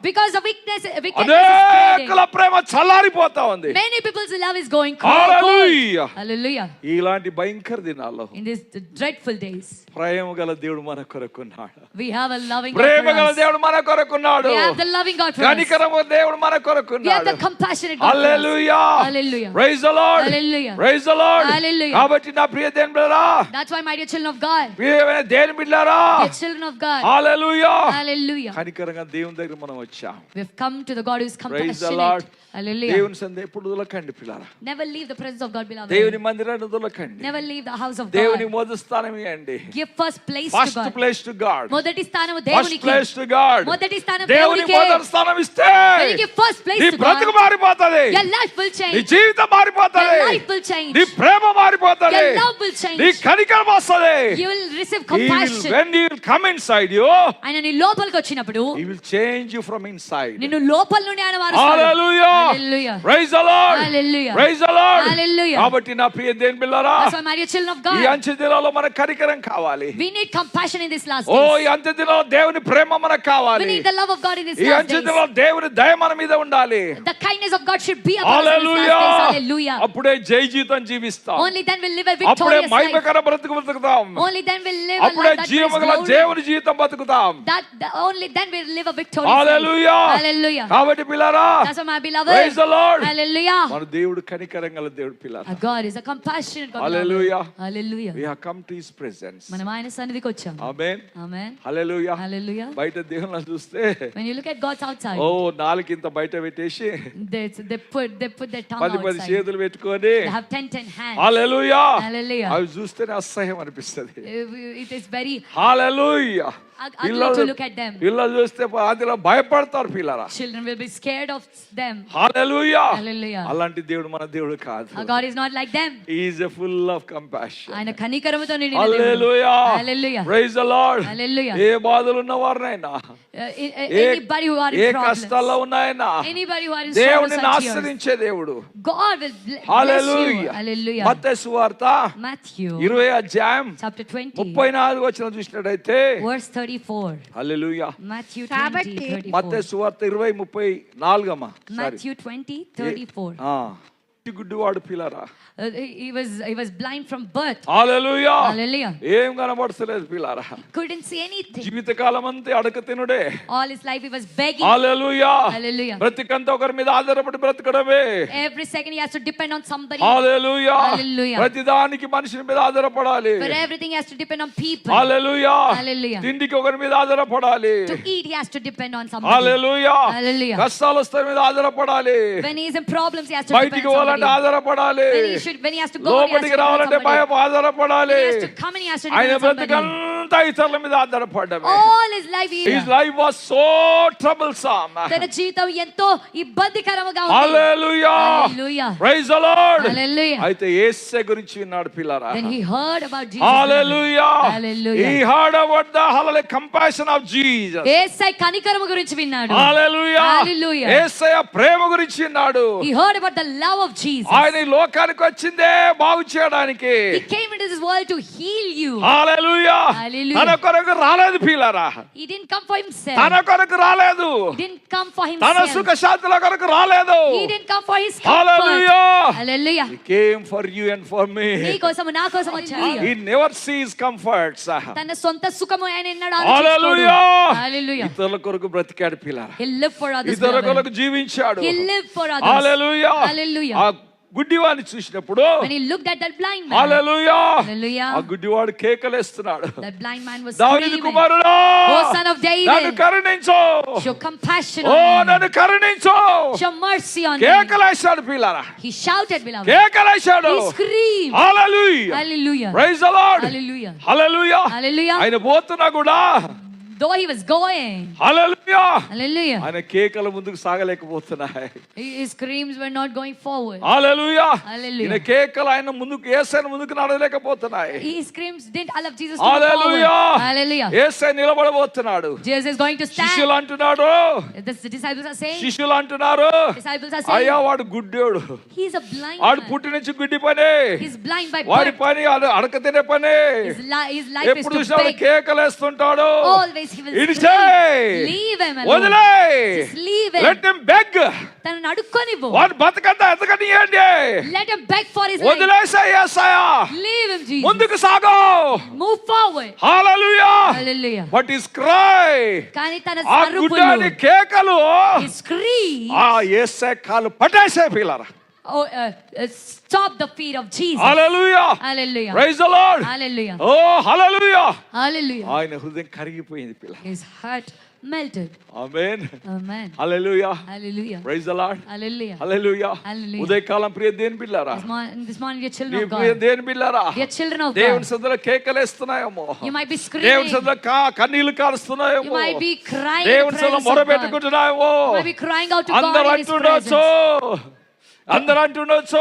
Because the wickedness is అనేకుల spreading. ప్రేమ చల్లారిపోతా ఉంది. Many people's love is going cold. Hallelujah. Hallelujah. ఇలాంటి భయంకర దినాల్లో In these dreadful days, ప్రేమ గల దేవుడు మన కొరకున్నాడు. we have a loving God Prema for గల us. దేవుడు మన కొరకున్నాడు. We have the loving God for us. కనికరము దేవుడు మన We have కొరకున్నాడు. the compassionate God for us. Hallelujah. Hallelujah. Praise the Lord. Hallelujah. Praise the Lord. Hallelujah. కాబట్టి నా ప్రియ దేవుని బిడ్డలారా, That's why, my dear children of God, ప్రియమైన దేవుని బిడ్డలారా, dear children of God, hallelujah. hallelujah, కనికరంగా దేవుని దగ్గర మనం వచ్చాం. we've come to the God who is Praise the Lord. compassionate. Hallelujah. దేవుని సందే ఎప్పుడు వదలకండి పిల్లారా. Never leave the presence of God, beloved. దేవుని మందిరాన్ని వదలకండి. Never leave the house of దేవుని God. మొదటి స్థానం ఇవ్వండి. Give first place to first God. Place to God. మొదటి స్థానము ఫస్ట్ దేవునికి. Place to God. మొదటి స్థానం దేవుని దేవునికే. మొదటి స్థానం ఇస్తే When you give first place నీ to బ్రతుకు God, మారిపోతది. your life will నీ change. జీవితం మారిపోతది. Your life will change. నీ ప్రేమ మారిపోతది. Your love will change. నీ కనికరం వస్తది. You will receive He will, compassion. when he will come inside you, ఆయన నీ లోపలికి వచ్చినప్పుడు he will change you from inside. నిన్ను లోపల నుండి ఆయన మారుస్తాడు. Hallelujah. Hallelujah. Praise the Lord. Hallelujah. Praise the Lord. Hallelujah. కాబట్టి నా ప్రియ దేవుని బిడ్డలారా, That's why, my dear children of ఈ God, అంత్య దినాల్లో మనకు కనికరం కావాలి. we need compassion in this last oh days. ఈ అంత్య దినాల్లో దేవుని ప్రేమ మనకు We కావాలి. need the love of God in this ఈ last అంత్య days. దినాల్లో దేవుని దయ మన మీద ఉండాలి. The kindness of God should be upon us in this hallelujah. last days. Hallelujah. అప్పుడే జై జీవితం జీవిస్తాం. Only then we'll live a అప్పుడే victorious life. మహిమకర బ్రతుకు బతుకుతాం. Only then we'll live a అప్పుడే life that brings జీవముగల glory. దేవుని జీవితం బతుకుతాం. Only then we'll live a victorious life. Hallelujah. Hallelujah. కాబట్టి పిల్లరా, That's why, my beloved, praise the Lord. hallelujah. మన దేవుడు కనికరం గల దేవుడు పిల్లరా. Our God is a compassionate God. Hallelujah. Hallelujah. We have come to his presence. మనం ఆయన సన్నిధికి వచ్చాం. ఆమేన్. Amen. హల్లెలూయా. Hallelujah. బయట దేవుని చూస్తే When you look at God's outside, ఓ నాలుగింత బయట పెట్టేసి they put their tongue 10 outside. చేతులు పెట్టుకొని They have 10 hands. Hallelujah. Hallelujah. అవి చూస్తేనే అసహ్యం అనిపిస్తది. It is very hallelujah. ugly to look at them. పిల్లలు చూస్తే అందులో భయపడతారు పిల్లరా. Children will be scared of them. Hallelujah. Hallelujah. అలాంటి దేవుడు మన దేవుడు కాదు. Our God is not like them. He is a full of compassion. ఆయన కనికరముతో నిండిన దేవుడు. హల్లెలూయా. Hallelujah. Praise the Lord. Hallelujah. ఏ బాధలు ఉన్నవారినైనా, Anybody who are A in problems, కష్టాల్లో ఉన్నాయనా, anybody who are in దేవుని sorrows and tears, ఆశ్రయించే దేవుడు. God will bless you. Hallelujah. Hallelujah. మత్తయి సువార్త Matthew 20 అధ్యాయం chapter 20 34 వచనం చూసినట్టయితే verse 34. హల్లెలూయా. Matthew 20 కాబట్టి 34. మత్తయి సువార్త 20:34 అమ్మా. Matthew 20 34. గుడ్డివాడు పిల్లరా. He was blind from birth. Hallelujah. Hallelujah. ఏం కనబడతలేదు పిల్లరా. Couldn't see anything. జీవితకాలం అంతా అడక తినుడే. All his life he was begging. Hallelujah. Hallelujah. బ్రతికంతా ఒకరి మీద ఆధారపడి బ్రతకడమే. Every second he has to depend on somebody. Hallelujah. Hallelujah. ప్రతిదానికి మనిషి మీద ఆధారపడాలి. For everything he has to depend on people. Hallelujah. Hallelujah. తిండికి ఒకరి మీద ఆధారపడాలి. To eat he has to depend on somebody. Hallelujah. Hallelujah. కష్టాలు వస్తే మీద ఆధారపడాలి. When he is in problems he has to depend బయటికి on somebody. ఎవరిపైన ఆధారపడాలి? when he has to go, he has to లోపలికి depend on రావాలంటే somebody. భయం ఆధారపడాలి. He has to come and he has to ఆయన depend on somebody. బ్రతికంతా ఇతరుల మీద ఆధారపడ్డమే. All his life he His life was so troublesome. తన జీవితం ఎంతో ఇబ్బందికరంగా ఉంది. Hallelujah. Hallelujah. Praise the Lord. Hallelujah. అయితే యేసు గురించి విన్నాడు పిల్లరా. Then he heard about Jesus. Hallelujah. Hallelujah. He heard about the hallelujah compassion of Jesus. యేసయ్య కనికరము గురించి విన్నాడు. Hallelujah. Hallelujah. యేసయ్య ప్రేమ గురించి విన్నాడు. He heard about the love of Jesus. ఆయన ఈ లోకానికి వచ్చిందే బాగు చేయడానికి. He came into this world to heal you. Hallelujah. Hallelujah. తన కొరకు రాలేదు పిల్లరా. He didn't come for himself. తన కొరకు రాలేదు. He didn't come for తన himself. సుఖ శాంతుల కొరకు రాలేదు. He didn't come for his comfort. Hallelujah. Hallelujah. He came for you and for me. నీ కోసం నా కోసం వచ్చాడు. He never sees comforts. తన సొంత సుఖము ఆయన ఎన్నడూ Hallelujah. ఆలోచించుకోడు. Hallelujah. ఇతరుల కొరకు బ్రతికాడు పిల్లరా. He lived for others. ఇతరుల beloved. కొరకు జీవించాడు. He lived for others. Hallelujah. Hallelujah. ఆ గుడ్డివాడిని చూసినప్పుడు When he looked at that blind man. Hallelujah. Hallelujah. ఆ గుడ్డివాడు కేకలేస్తున్నాడు. That blind man was దావీదు screaming. కుమారుడా, Oh son of David. నన్ను కరుణించు. Show compassion oh on me. నన్ను కరుణించు. Show mercy on me. కేకలేశాడు పిల్లరా. He shouted, beloved. కేకలేశాడు. He screamed. Hallelujah. Hallelujah. Praise the Lord. Hallelujah. Hallelujah. Hallelujah. ఆయన పోతున్నా కూడా Though he was going. Hallelujah. Hallelujah. ఆయన కేకల ముందుకు సాగలేకపోతున్నాయి. His screams were not going forward. Hallelujah. Hallelujah. ఈయన కేకలు ఆయన ముందుకు యేసయ్య ముందుకు నడవలేకపోతున్నాయి. His screams didn't allow Jesus to go hallelujah. forward. Hallelujah. Yesayya నిలబడబోతున్నాడు. Jesus is going to stand. శిష్యులు అంటున్నాడు. The disciples are saying. శిష్యులు అంటున్నారు, Disciples are saying. అయ్యా వాడు గుడ్డోడు. He's a blind వాడు man. పుట్టి నుంచి గుడ్డి పని. He's blind by వాడి birth. పని అడక తినే పని. His life is ఎప్పుడు to చూసినా beg. కేకలేస్తుంటాడు. Always he will ఇడిచే. scream. Leave him alone. వదిలే. Just leave him. Let him beg. తనను అడుక్కొనివ్వు. వాడు బతకంతా ఎతకనియండి. Let him beg for his life. వదిలేసే యేసయ్య. Leave him, Jesus. ముందుకు సాగు. Move forward. Hallelujah. Hallelujah. But his cry. కానీ తన ఆ అరుపులు, గుడ్డని కేకలు his scream, ఆ యేసయ్య కాలు పట్టేసే పిల్లరా. stop the feet of Jesus. Hallelujah. Hallelujah. Praise the Lord. Hallelujah. Oh hallelujah. Hallelujah. ఆయన హృదయం కరిగిపోయింది పిల్ల. His heart melted. Amen. Amen. Hallelujah. Hallelujah. Praise the Lord. Hallelujah. Hallelujah. Hallelujah. ఉదయకాలం ప్రియ దేవుని బిడ్డలారా, This morning, dear children నీ of Priya God, దేవుని బిడ్డలారా, dear children of దేవుని God, సన్నిధిలో కేకలేస్తున్నాయేమో, you might be దేవుని screaming, సన్నిధిలో కన్నీళ్లు you కారుస్తున్నాయేమో, might be crying in the దేవుని సన్నిధిలో presence of God, మొరపెట్టుకుంటున్నాయేమో, you might be crying out to God అందరూ in His అంటుండొచ్చు, presence. అందరూ అంటుండొచ్చు,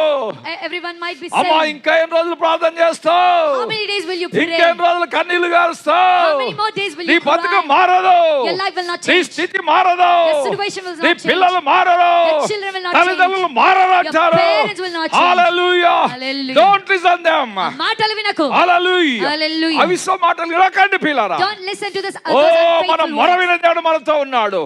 Everyone might be అమ్మా saying, ఇంకా ఎన్ని రోజులు ప్రార్థన చేస్తావు, how many days will you pray? ఇంకెన్ని రోజులు కన్నీళ్లు How కారుస్తావు, many more days will నీ you బతుకు cry? మారదు, Your life will not నీ change. స్థితి మారదు, Your situation will నీ not change. పిల్లలు మారరు, Your children will not తల్లిదండ్రులు change. మారరు Your అంటారు. parents will not change. Hallelujah. Hallelujah. Don't listen them. మాటలు వినకు. హల్లెలూయా. Hallelujah. అవిశ్వ మాటలు వినకండి పిల్లరా. Don't listen to this. Oh Those మన unfaithful మొర words. వినే దేవుడు మనతో ఉన్నాడు.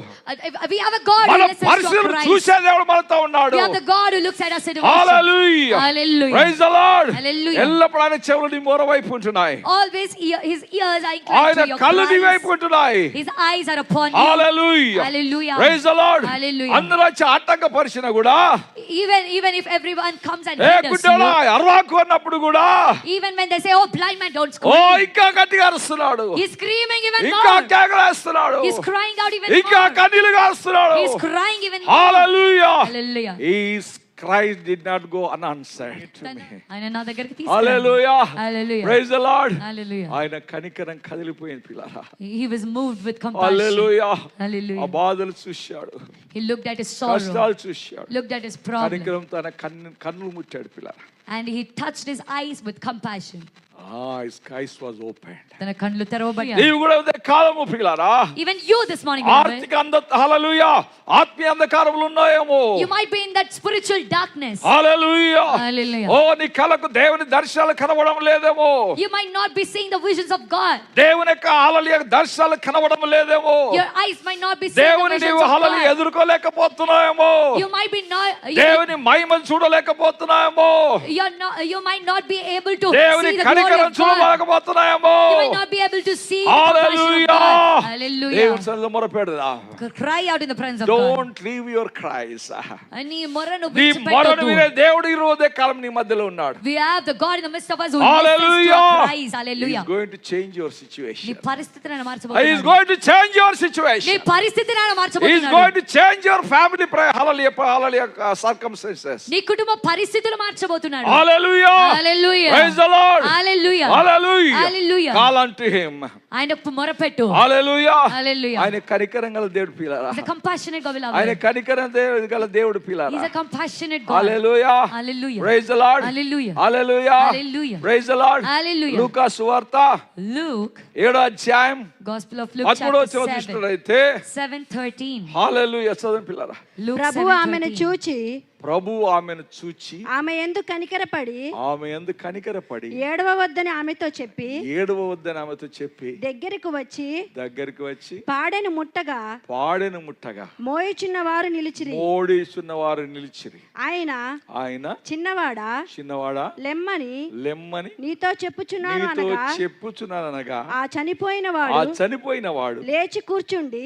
We have a God who మన listens to our పరిస్థితులు cries. చూసే దేవుడు మనతో ఉన్నాడు. We have the God who looks at our situation. Hallelujah. Hallelujah. Praise the lord. Hallelujah. ఎల్లప్పుడూ ఆయన చెవులు నీ మొర వైపు ఉంటున్నాయి. Always his ears are inclined ఆయన to your కళ్ళు నీ cries. వైపు ఉంటున్నాయి. His eyes are upon you. Hallelujah. Hallelujah. Praise the lord. Hallelujah. అందరూ వచ్చి ఆటంకపరిచినా కూడా, Even if everyone comes and A hinders గుడ్డోడా you, అరవాకు అన్నప్పుడు కూడా, even when they say, oh blind man, don't oh scream, ఇంకా గట్టిగా అరుస్తున్నాడు, he's screaming even ఇంకా more. కేకలేస్తున్నాడు, He's crying out even ఇంకా more. కన్నీళ్లు కారుస్తున్నాడు. He's crying even more. Hallelujah. Hallelujah. His cry did not go unanswered to me. ఆయన నా దగ్గరికి హల్లెలూయా. Hallelujah. Praise the Lord. Hallelujah. ఆయన కనికరం కదిలిపోయింది పిల్లరా. He was moved with compassion. హల్లెలూయా. ఆ Hallelujah. బాధలు చూశాడు, He looked at his sorrow, కష్టాలు చూశాడు, looked at his problem, కనికరం తన కన్నులు ముట్టాడు పిల్లరా. and he touched his eyes with compassion. His eyes was opened. తన కళ్ళు తెరవబడ్డాయి. నీవు కూడా ఉదయ కాలము పిల్లరా, Even you this morning, beloved, ఆర్థిక హల్లెలూయా ఆత్మీయ అంధకారములు ఉన్నాయేమో, you might be in that spiritual darkness. Hallelujah. Hallelujah. ఓ నీ కళ్ళకు దేవుని దర్శనాలు కనబడడం లేదేమో, You might not be seeing the visions of God. దేవుని యొక్క హల్లెలూయా దర్శనాలు కనబడడం లేదేమో, Your eyes might not be seeing the దేవుని visions నీవు of hallelujah God. ఎదుర్కోలేకపోతున్నాయేమో, You might be not. దేవుని మహిమను చూడలేకపోతున్నాయేమో, You might not be able to దేవుని see the glory కనికరం of God. చూడలేకపోతున్నాయేమో. You might not be able to see the compassion of hallelujah. God. Hallelujah. దేవుని సన్నిధిలో మొరపెడదాం. Cry out in the presence of God. Don't leave your cries. నీ మొరను నీ మొరను వినే విడిచిపెట్టొద్దు. దేవుడు ఈ రోజే కాలం నీ మధ్యలో ఉన్నాడు. We have the God in the midst of us who listens to Hallelujah. our cries. He Hallelujah. is going to change your నీ situation. పరిస్థితిని ఆయన He is మార్చబోతున్నాడు. going to change your నీ situation. పరిస్థితిని ఆయన He is మార్చబోతున్నాడు. going to to change your family. Hallelujah, hallelujah, circumstances. నీ కుటుంబ పరిస్థితులు మార్చబోతున్నాడు. Hallelujah. Hallelujah. Praise the Lord. Hallelujah. Hallelujah. Hallelujah. Call unto him. ఆయనకు మొరపెట్టు. Hallelujah. Hallelujah. ఆయన కనికరం గల దేవుడు పిల్లారా. He's a compassionate God, beloved. ఆయన కనికరం గల దేవుడు పిల్లారా. He's a compassionate God. Hallelujah. Hallelujah. Praise the Lord. Hallelujah. Hallelujah. Hallelujah. Praise the Lord. Hallelujah. లూకా సువార్త Luke, 7వ అధ్యాయం Gospel of Luke 13వ chapter 7, చూసినట్లయితే 7:13. హల్లెలూయా చదవండి పిల్లారా. Luke ప్రభు ఆమెను 7:13. చూచి ప్రభు ఆమెను చూచి ఆమె యందు కనికరపడి ఆమె యందు కనికరపడి ఏడవవద్దని ఆమెతో చెప్పి ఏడవద్దని ఆమెతో చెప్పి దగ్గరకు వచ్చి దగ్గరికి వచ్చి పాడెను ముట్టగా పాడెను ముట్టగా మోయుచున్న వారు నిలిచిరి. మోడిస్తున్న వారు నిలిచిరి. ఆయన చిన్నవాడా చిన్నవాడా లెమ్మని నీతో చెప్పుచున్నాను నీతో అనగా చెప్పుచున్నాననగా ఆ చనిపోయిన ఆ వాడు చనిపోయిన వాడు లేచి కూర్చుండి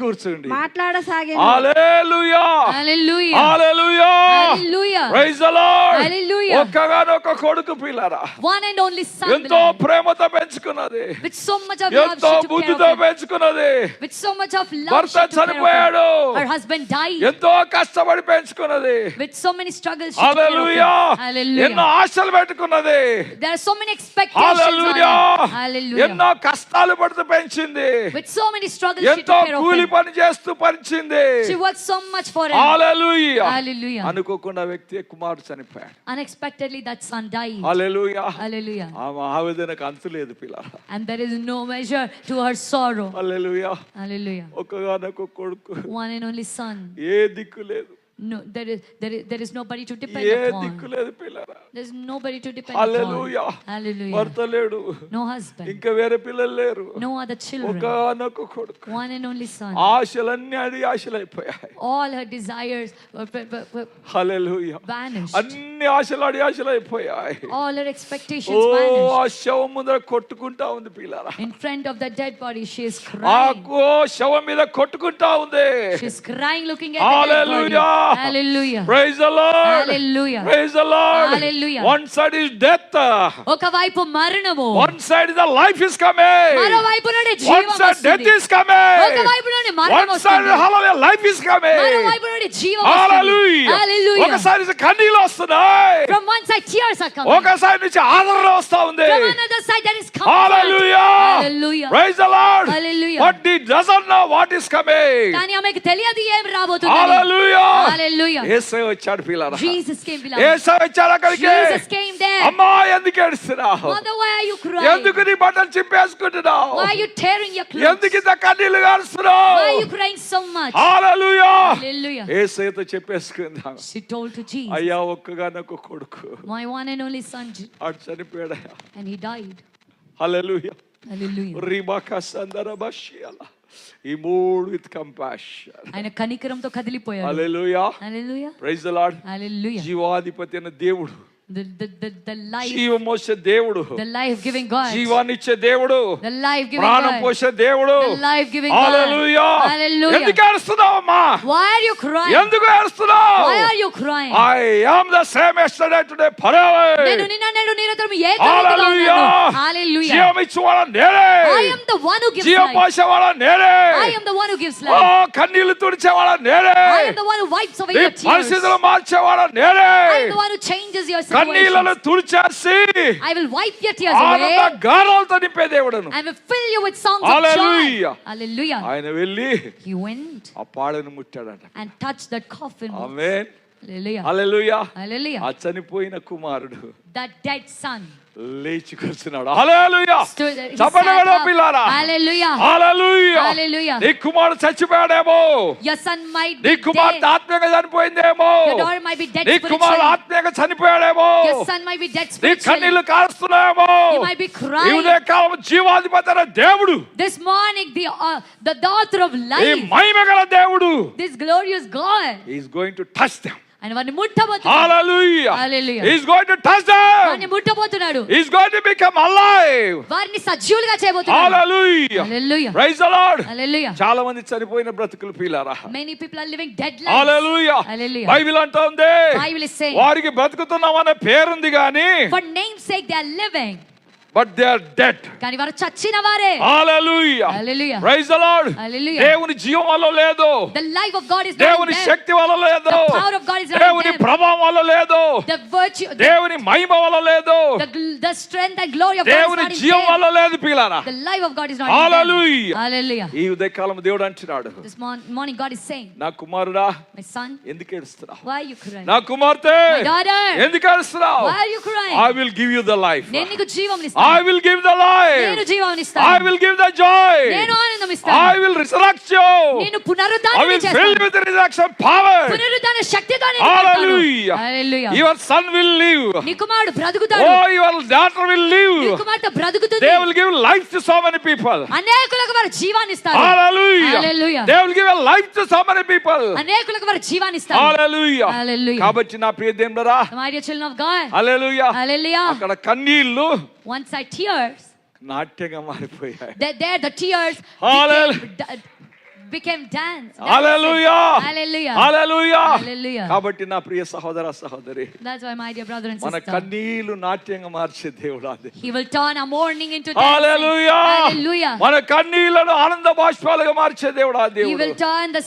కూర్చుండి మాట్లాడసాగేను. హల్లెలూయా Hallelujah. Hallelujah Hallelujah. Praise the lord. Hallelujah. ఒక్కగానొక్క కొడుకు పిల్లరా, One and only son, ఎంతో beloved. ప్రేమతో పెంచుకున్నది, With so much of love ఎంతో she took care బుద్ధితో of him. పెంచుకున్నది. With so much of love భర్త she took care of చనిపోయాడు, him. Her husband died. ఎంతో కష్టపడి పెంచుకున్నది. With so many struggles she took care of hallelujah. him. Hallelujah. ఎన్నో ఆశలు పెట్టుకున్నది. There are so many expectations on hallelujah. him. Hallelujah. ఎన్నో కష్టాలు పడుతూ పెంచింది. With so many struggles she ఎంతో took care of కూలి him. పని చేస్తూ పెంచింది. She worked so much for him. Hallelujah. Hallelujah. అనుకోకుండా వ్యక్తి కుమారుడు చనిపోయాడు. Unexpectedly that son died. Hallelujah. Hallelujah. ఆమె ఆవేదనకు అంతు లేదు పిల్లరా. And there is no measure to her sorrow. Hallelujah. Hallelujah. ఒక్కగానొక్క కొడుకు, One and only son. ఏ దిక్కు లేదు, No, there is nobody to depend A upon. దిక్కు లేదు పిల్లరా. There's nobody to depend hallelujah. upon. Hallelujah. భర్త లేడు, No husband. ఇంకా వేరే పిల్లలు లేరు, No other children. ఒక్కగానొక్క కొడుకు. One and only son. ఆశలన్నీ అడి ఆశలైపోయాయి. All her desires were hallelujah. vanished. అన్ని ఆశలు అడి ఆశలైపోయాయి. All her expectations ఓ vanished. ఆ శవం ముందర కొట్టుకుంటా ఉంది పిల్లరా. In front of the dead body, she is ఆ crying. శవం మీద కొట్టుకుంటా ఉంది. She's crying looking at the dead body. Hallelujah. Hallelujah. Praise the Lord. Hallelujah. Praise the Lord. Hallelujah. One side is death, ఒకవైపు మరణము, one side is the life is coming, మరోవైపు నుండి one జీవం side death వస్తుంది. is coming, ఒకవైపు నుండి మరణం one side వస్తుంది. hallelujah life is coming. మరోవైపు నుండి జీవం వస్తుంది. Hallelujah. Hallelujah. ఒకసారి కన్నీళ్ళు వస్తున్నాయి, From one side tears are coming. ఒక సైడ్ నుంచి ఆదరణ వస్తా ఉంది. From another side there is comfort. Hallelujah. Hallelujah. Praise the Lord. Hallelujah. But he doesn't know what is coming. కానీ ఆమెకు తెలియదు ఏం రాబోతుందని. Hallelujah. Hallelujah. యేసయ్య వచ్చాడు పిల్లరా. Jesus came, beloved. యేసయ్య వచ్చాడు అక్కడికి. Jesus came there. అమ్మా ఎందుకు ఏడుస్తున్నావు? Mother, why are you crying? ఎందుకు నీ బట్టలు చింపేసుకుంటున్నావు? Why are you tearing your clothes? ఎందుకు ఇంత కన్నీళ్లు గారుస్తున్నావు? Why are you crying so much? Hallelujah. Hallelujah. యేసయ్యతో చెప్పేసుకుందాం. She told to Jesus, అయ్యా ఒక్కగానొక్క కొడుకు my one and only son, అటు చనిపోయాడయ్యా. and he died. Hallelujah. Hallelujah. రిబాకా సందరబషియలా. He moved with compassion. ఆయన కనికరంతో కదిలిపోయాడు. హల్లెలూయా. Hallelujah. Praise the Lord. Hallelujah. జీవాధిపతి అయిన దేవుడు, The life, జీవమోసే దేవుడు, the life giving God, జీవాన్ని ఇచ్చే దేవుడు, the life giving ప్రాణం God, పోసే దేవుడు. the life giving hallelujah. God. Hallelujah. ఎందుకు ఏడుస్తున్నావమ్మా? Why are you crying? ఎందుకు ఏడుస్తున్నావు? Why are you crying? I am the same yesterday today forever. నేను నిన్న నేడు నిరంతరం ఏకరీతిగా హల్లెలూయా. ఉన్నాను. Hallelujah. జీవం ఇచ్చేవాడు నేనే, I am the one who gives జీవం life. పోసేవాడు నేనే, I am the one who gives oh life. కన్నీళ్లు తుడిచేవాడు నేనే, I am the one who wipes away నీ your tears. పరిస్థితులు మార్చేవాడు నేనే. I am the one who changes your కన్నీళ్లను situation. తుడిచేసి I will wipe your tears ఆనంద away. గానాలతో నింపే దేవుడను. I will fill you with songs of Hallelujah. joy. Hallelujah. ఆయన వెళ్ళి He went ఆ పాడను ముట్టాడంట. and touched that coffin. Amen. Hallelujah. Hallelujah. Hallelujah. ఆ చనిపోయిన కుమారుడు That dead son లేచి కూర్చున్నాడు. హల్లెలూయా. stood there. He చెప్పండి sat మేడం up. పిల్లారా. Hallelujah. హల్లెలూయా. Hallelujah. నీ కుమారుడు చచ్చిపోయాడేమో, Your son might నీ be కుమార్తె dead. ఆత్మీయంగా చనిపోయిందేమో, Your daughter might be dead నీ కుమారుడు spiritually. ఆత్మీయంగా చనిపోయాడేమో, Your son might be dead నీ spiritually. కన్నీళ్లు కారుస్తున్నాయేమో. You might be ఈ crying. ఉదయకాలం జీవాధిపతి అయిన దేవుడు, This morning, the author of ఈ life, మహిమ గల దేవుడు, this glorious God, he is going to touch them. ఆయన వారిని ముట్టబోతున్నాడు. Hallelujah. Hallelujah. He is going to touch them. వారిని ముట్టబోతున్నాడు. He is going to become alive. వారిని సజీవులుగా చేయబోతున్నాడు. Hallelujah. Hallelujah. Praise the Lord. Hallelujah. చాలా మంది చనిపోయిన బ్రతుకులు పీలారా. Many people are living dead lives. Hallelujah. Hallelujah. Bible అంటోంది, Bible is saying, వారికి బ్రతుకుతున్నామనే పేరుంది గాని for name's sake they are living. but they are dead. కానీ వారు చచ్చిన వారే. Hallelujah. Hallelujah. Praise the Lord. Hallelujah. దేవుని జీవం వల్ల లేదు, The life of God is not in దేవుని them. శక్తి వల్ల లేదు, The power of God is not in దేవుని them. ప్రభావం వల్ల లేదు, The virtue, దేవుని మహిమ వల్ల లేదు, the strength and glory of God is దేవుని not in జీవం them. వల్ల లేదు పిల్లారా. The life of God is not in them. Hallelujah. Hallelujah. ఈ ఉదయకాలం దేవుడు అంటున్నాడు, This morning God is saying, నా కుమారుడా my son, ఎందుకు ఏడుస్తున్నావు, why are you crying? నా కుమార్తె My daughter, ఎందుకు ఏడుస్తున్నావు, why are you crying? I will give you the life, నేను నీకు జీవం I ఇస్తాను. will give the నేను life, జీవం I ఇస్తాను. will give the joy, నేను ఆనందం I ఇస్తాను. will resurrect you, నేను I పునరుద్ధానం will fill చేస్తాను. you with the resurrection power. పునరుద్ధాన శక్తితో నేను Hallelujah. నింపుతాను. Hallelujah. Your son will live, నీ కుమారుడు బ్రతుకుతాడు. oh your daughter will నీ live, కుమార్తె బ్రతుకుతుంది. they will give life to so many people. అనేకులకు వారు జీవాన్ని ఇస్తారు. Hallelujah. Hallelujah. They will give a life to so many people. అనేకులకు వారు జీవాన్ని ఇస్తారు. Hallelujah. Hallelujah. కాబట్టి నా ప్రియ దేవుడా, My dear children of God. Hallelujah, Hallelujah. అక్కడ కన్నీళ్లు One side tears. నాట్యంగా మారిపోయాయి. There the tears Hallelujah. became dance. Hallelujah, Hallelujah. Hallelujah. Hallelujah. కాబట్టి నా ప్రియ సహోదర సహోదరి, That's why my dear brother and మన sister, కన్నీళ్లు నాట్యంగా మార్చే దేవుడు అది. He will turn our mourning into dancing. Hallelujah. Hallelujah. మన కన్నీళ్లను ఆనంద బాష్పాలుగా మార్చే దేవుడు ఆ He దేవుడు. will turn the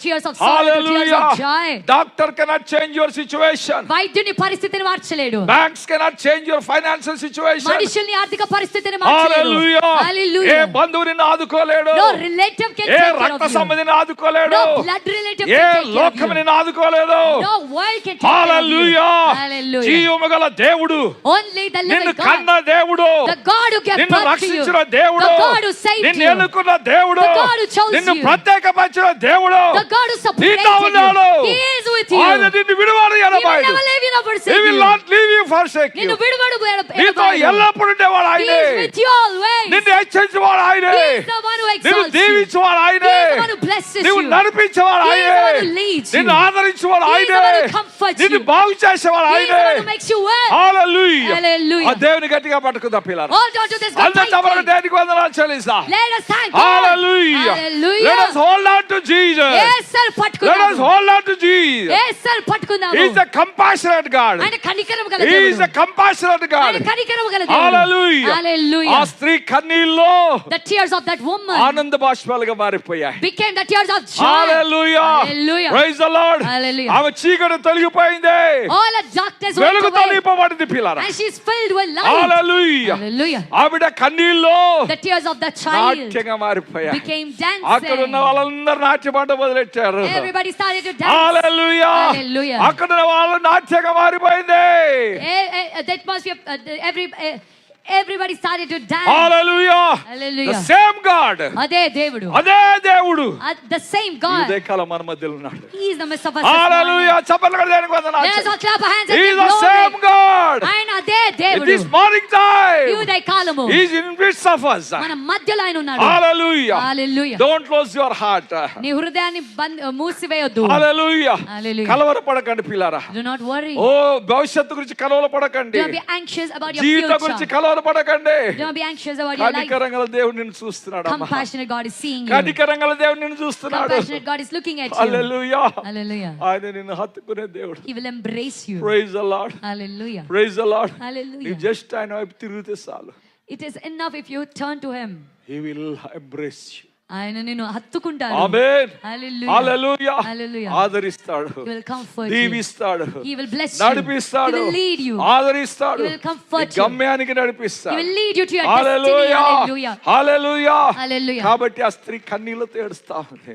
tears of sorrow to tears Hallelujah. of joy. Doctor cannot change your situation. వైద్యుని పరిస్థితిని మార్చలేడు. Banks cannot change your financial situation. మనుషుల్ని ఆర్థిక పరిస్థితిని మార్చలేడు. హల్లెలూయా. ఏ Hallelujah. బంధువు నిన్ను ఆదుకోలేడు, No relative can A take care రక్త of you. సంబంధిని ఆదుకోలేడు, No blood relative A can take care of లోకం you. నిన్ను ఆదుకోలేదు. No world can take care of you. Hallelujah. Hallelujah. జీవము గల దేవుడు, Only the నిన్ను living కన్న God, దేవుడు, the God who gave నిన్ను birth to you, రక్షించిన దేవుడు, the God who saved నిన్ను you, ఎన్నుకున్న దేవుడు, the God who chose నిన్ను you, ప్రత్యేకపరిచిన దేవుడు the God who separated నీతో ఉన్నాడు. you. He is with you. ఆయన నిన్ను విడువడు He will ఎడబాయడు. never leave you nor forsake He will you. not leave you forsake you. నిన్ను విడువడు నీతో ఎల్లప్పుడూ ఉండేవాడు He ఆయనే. is with you always. నిన్ను హెచ్చించేవాడు ఆయనే. He is the one who నిన్ను exalts you. దీవించేవాడు He ఆయనే. is the one who blesses నిన్ను you. నడిపించేవాడు He is ఆయనే. the one who leads you. నిన్ను ఆదరించేవాడు He is the ఆయనే. one who comforts నిన్ను you. బాగు చేసేవాడు He is the ఆయనే. one who makes you well. Hallelujah. Hallelujah. ఆ దేవుని గట్టిగా పట్టుకుందా పిల్లలు. Hold on to this God అందరి తమరు tightly. దేనికి వందనాలు చెల్లిస్తా. Let us thank God. Hallelujah. Hallelujah. Let us hold on to Jesus. Yes sir, Let us పట్టుకుందాము. hold on to Jesus. Yes sir, పట్టుకుందాము. He is a compassionate God. ఆయన కనికరం గల He is దేవుడు. a compassionate God. ఆయన కనికరం గల దేవుడు. Hallelujah. Hallelujah. ఆ స్త్రీ కన్నీళ్ళు The tears of that woman ఆనంద బాష్పాలుగా మారిపోయాయి. became the tears of joy. Hallelujah. Hallelujah. Praise the Lord. Hallelujah. ఆమె చీకటి తొలగిపోయింది, All the darkness went వెలుగుతో away. నింపబడింది పిల్లరా. And she's filled with light. Hallelujah. Hallelujah. ఆవిడ కన్నీళ్ళు The tears of the child నాట్యంగా మారిపోయాయి. became అక్కడ ఉన్న dancing. వాళ్ళందరూ నాట్యమాట మొదలెట్టారు. Everybody started to dance. Hallelujah. Hallelujah. అక్కడ ఉన్న వాళ్ళు నాట్యంగా మారిపోయింది. That must be everybody started to dance. Hallelujah. Hallelujah. The same God. అదే దేవుడు. అదే దేవుడు The same ఈ God. ఉదయకాలం మన మధ్యలో ఉన్నాడు. He is the midst of us. హల్లెలూయా. చప్పట్లు కొట్టి దేనికి వందనాలు. Let us all clap our hands and He give is the same glory. God. ఆయన అదే It దేవుడు. is morning time. ఈ ఉదయకాలము He is in midst of us. మన మధ్యలో ఆయన ఉన్నాడు. Hallelujah. Hallelujah. Don't close your heart. నీ హృదయాన్ని మూసివేయొద్దు. Hallelujah. Hallelujah. కలవరపడకండి పిల్లారా. Do not worry. ఓ భవిష్యత్తు గురించి కలవరపడకండి. Don't be anxious about your జీవితం గురించి future. కలవరపడకండి. Don't be anxious about your life. కనికరంగల దేవుడు నిన్ను చూస్తున్నాడు అమ్మా. Compassionate God is seeing you. కనికరంగల దేవుడు నిన్ను చూస్తున్నాడు. Compassionate God is looking at you. Hallelujah. Hallelujah. ఆయన నిన్ను హత్తుకునే దేవుడు. He will embrace you. Praise the Lord. Hallelujah. Praise the Lord. Hallelujah. నీవు జస్ట్ ఆయన వైపు తిరిగితే చాలు. It is enough if you turn to him. He will embrace you. ఆయన నిన్ను హత్తుకుంటాడు. ఆమేన్. Hallelujah. హల్లెలూయా. Hallelujah. ఆదరిస్తాడు, He will comfort you. దీవిస్తాడు, He will bless you. నడిపిస్తాడు, He will lead you. ఆదరిస్తాడు, He will comfort నీ you. గమ్యానికి He నడిపిస్తాడు. will lead you to your destiny. Hallelujah. Hallelujah. Hallelujah. Hallelujah. కాబట్టి ఆ స్త్రీ కన్నీళ్లతో ఏడుస్తా ఉంది.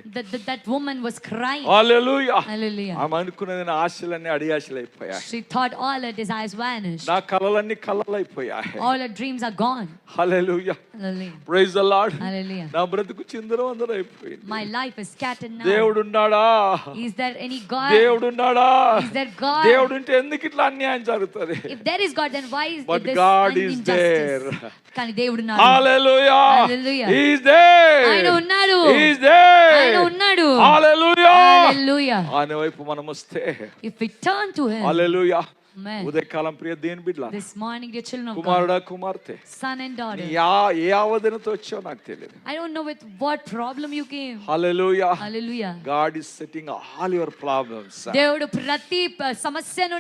That woman was crying. Hallelujah. Hallelujah. ఆమె అనుకున్నది నా ఆశలన్నీ అడియాశలైపోయాయి. She thought all her desires vanished. నా కలలన్నీ కలలైపోయాయి. All her dreams are gone. Hallelujah. Hallelujah. Praise the lord. Hallelujah. నా బ్రతుకు చిందరవందరైపోయింది. My life is scattered now. దేవుడు ఉన్నాడా? Is there any God? దేవుడు ఉన్నాడా? Is there God? దేవుడు ఉంటే ఎందుకు ఇట్లా అన్యాయం జరుగుతుంది? If there is God, then why is But this God is injustice? there. కానీ దేవుడు ఉన్నాడు. హల్లెలూయా. Hallelujah. He is there. ఆయన ఉన్నాడు. He is there. ఆయన ఉన్నాడు. హల్లెలూయా. Hallelujah. ఆయన వైపు మనం వస్తే If we turn to him. Hallelujah. Amen. ఉదయకాలం ప్రియ దేని బిడ్డలా, This morning, dear children of God, కుమారుడా కుమార్తె, son and daughter, నీ ఏ ఆవేదనతో వచ్చావో నాకు తెలియదు. I don't know with what problem you came. Hallelujah. Hallelujah. God is setting all your problems. దేవుడు ప్రతి సమస్యను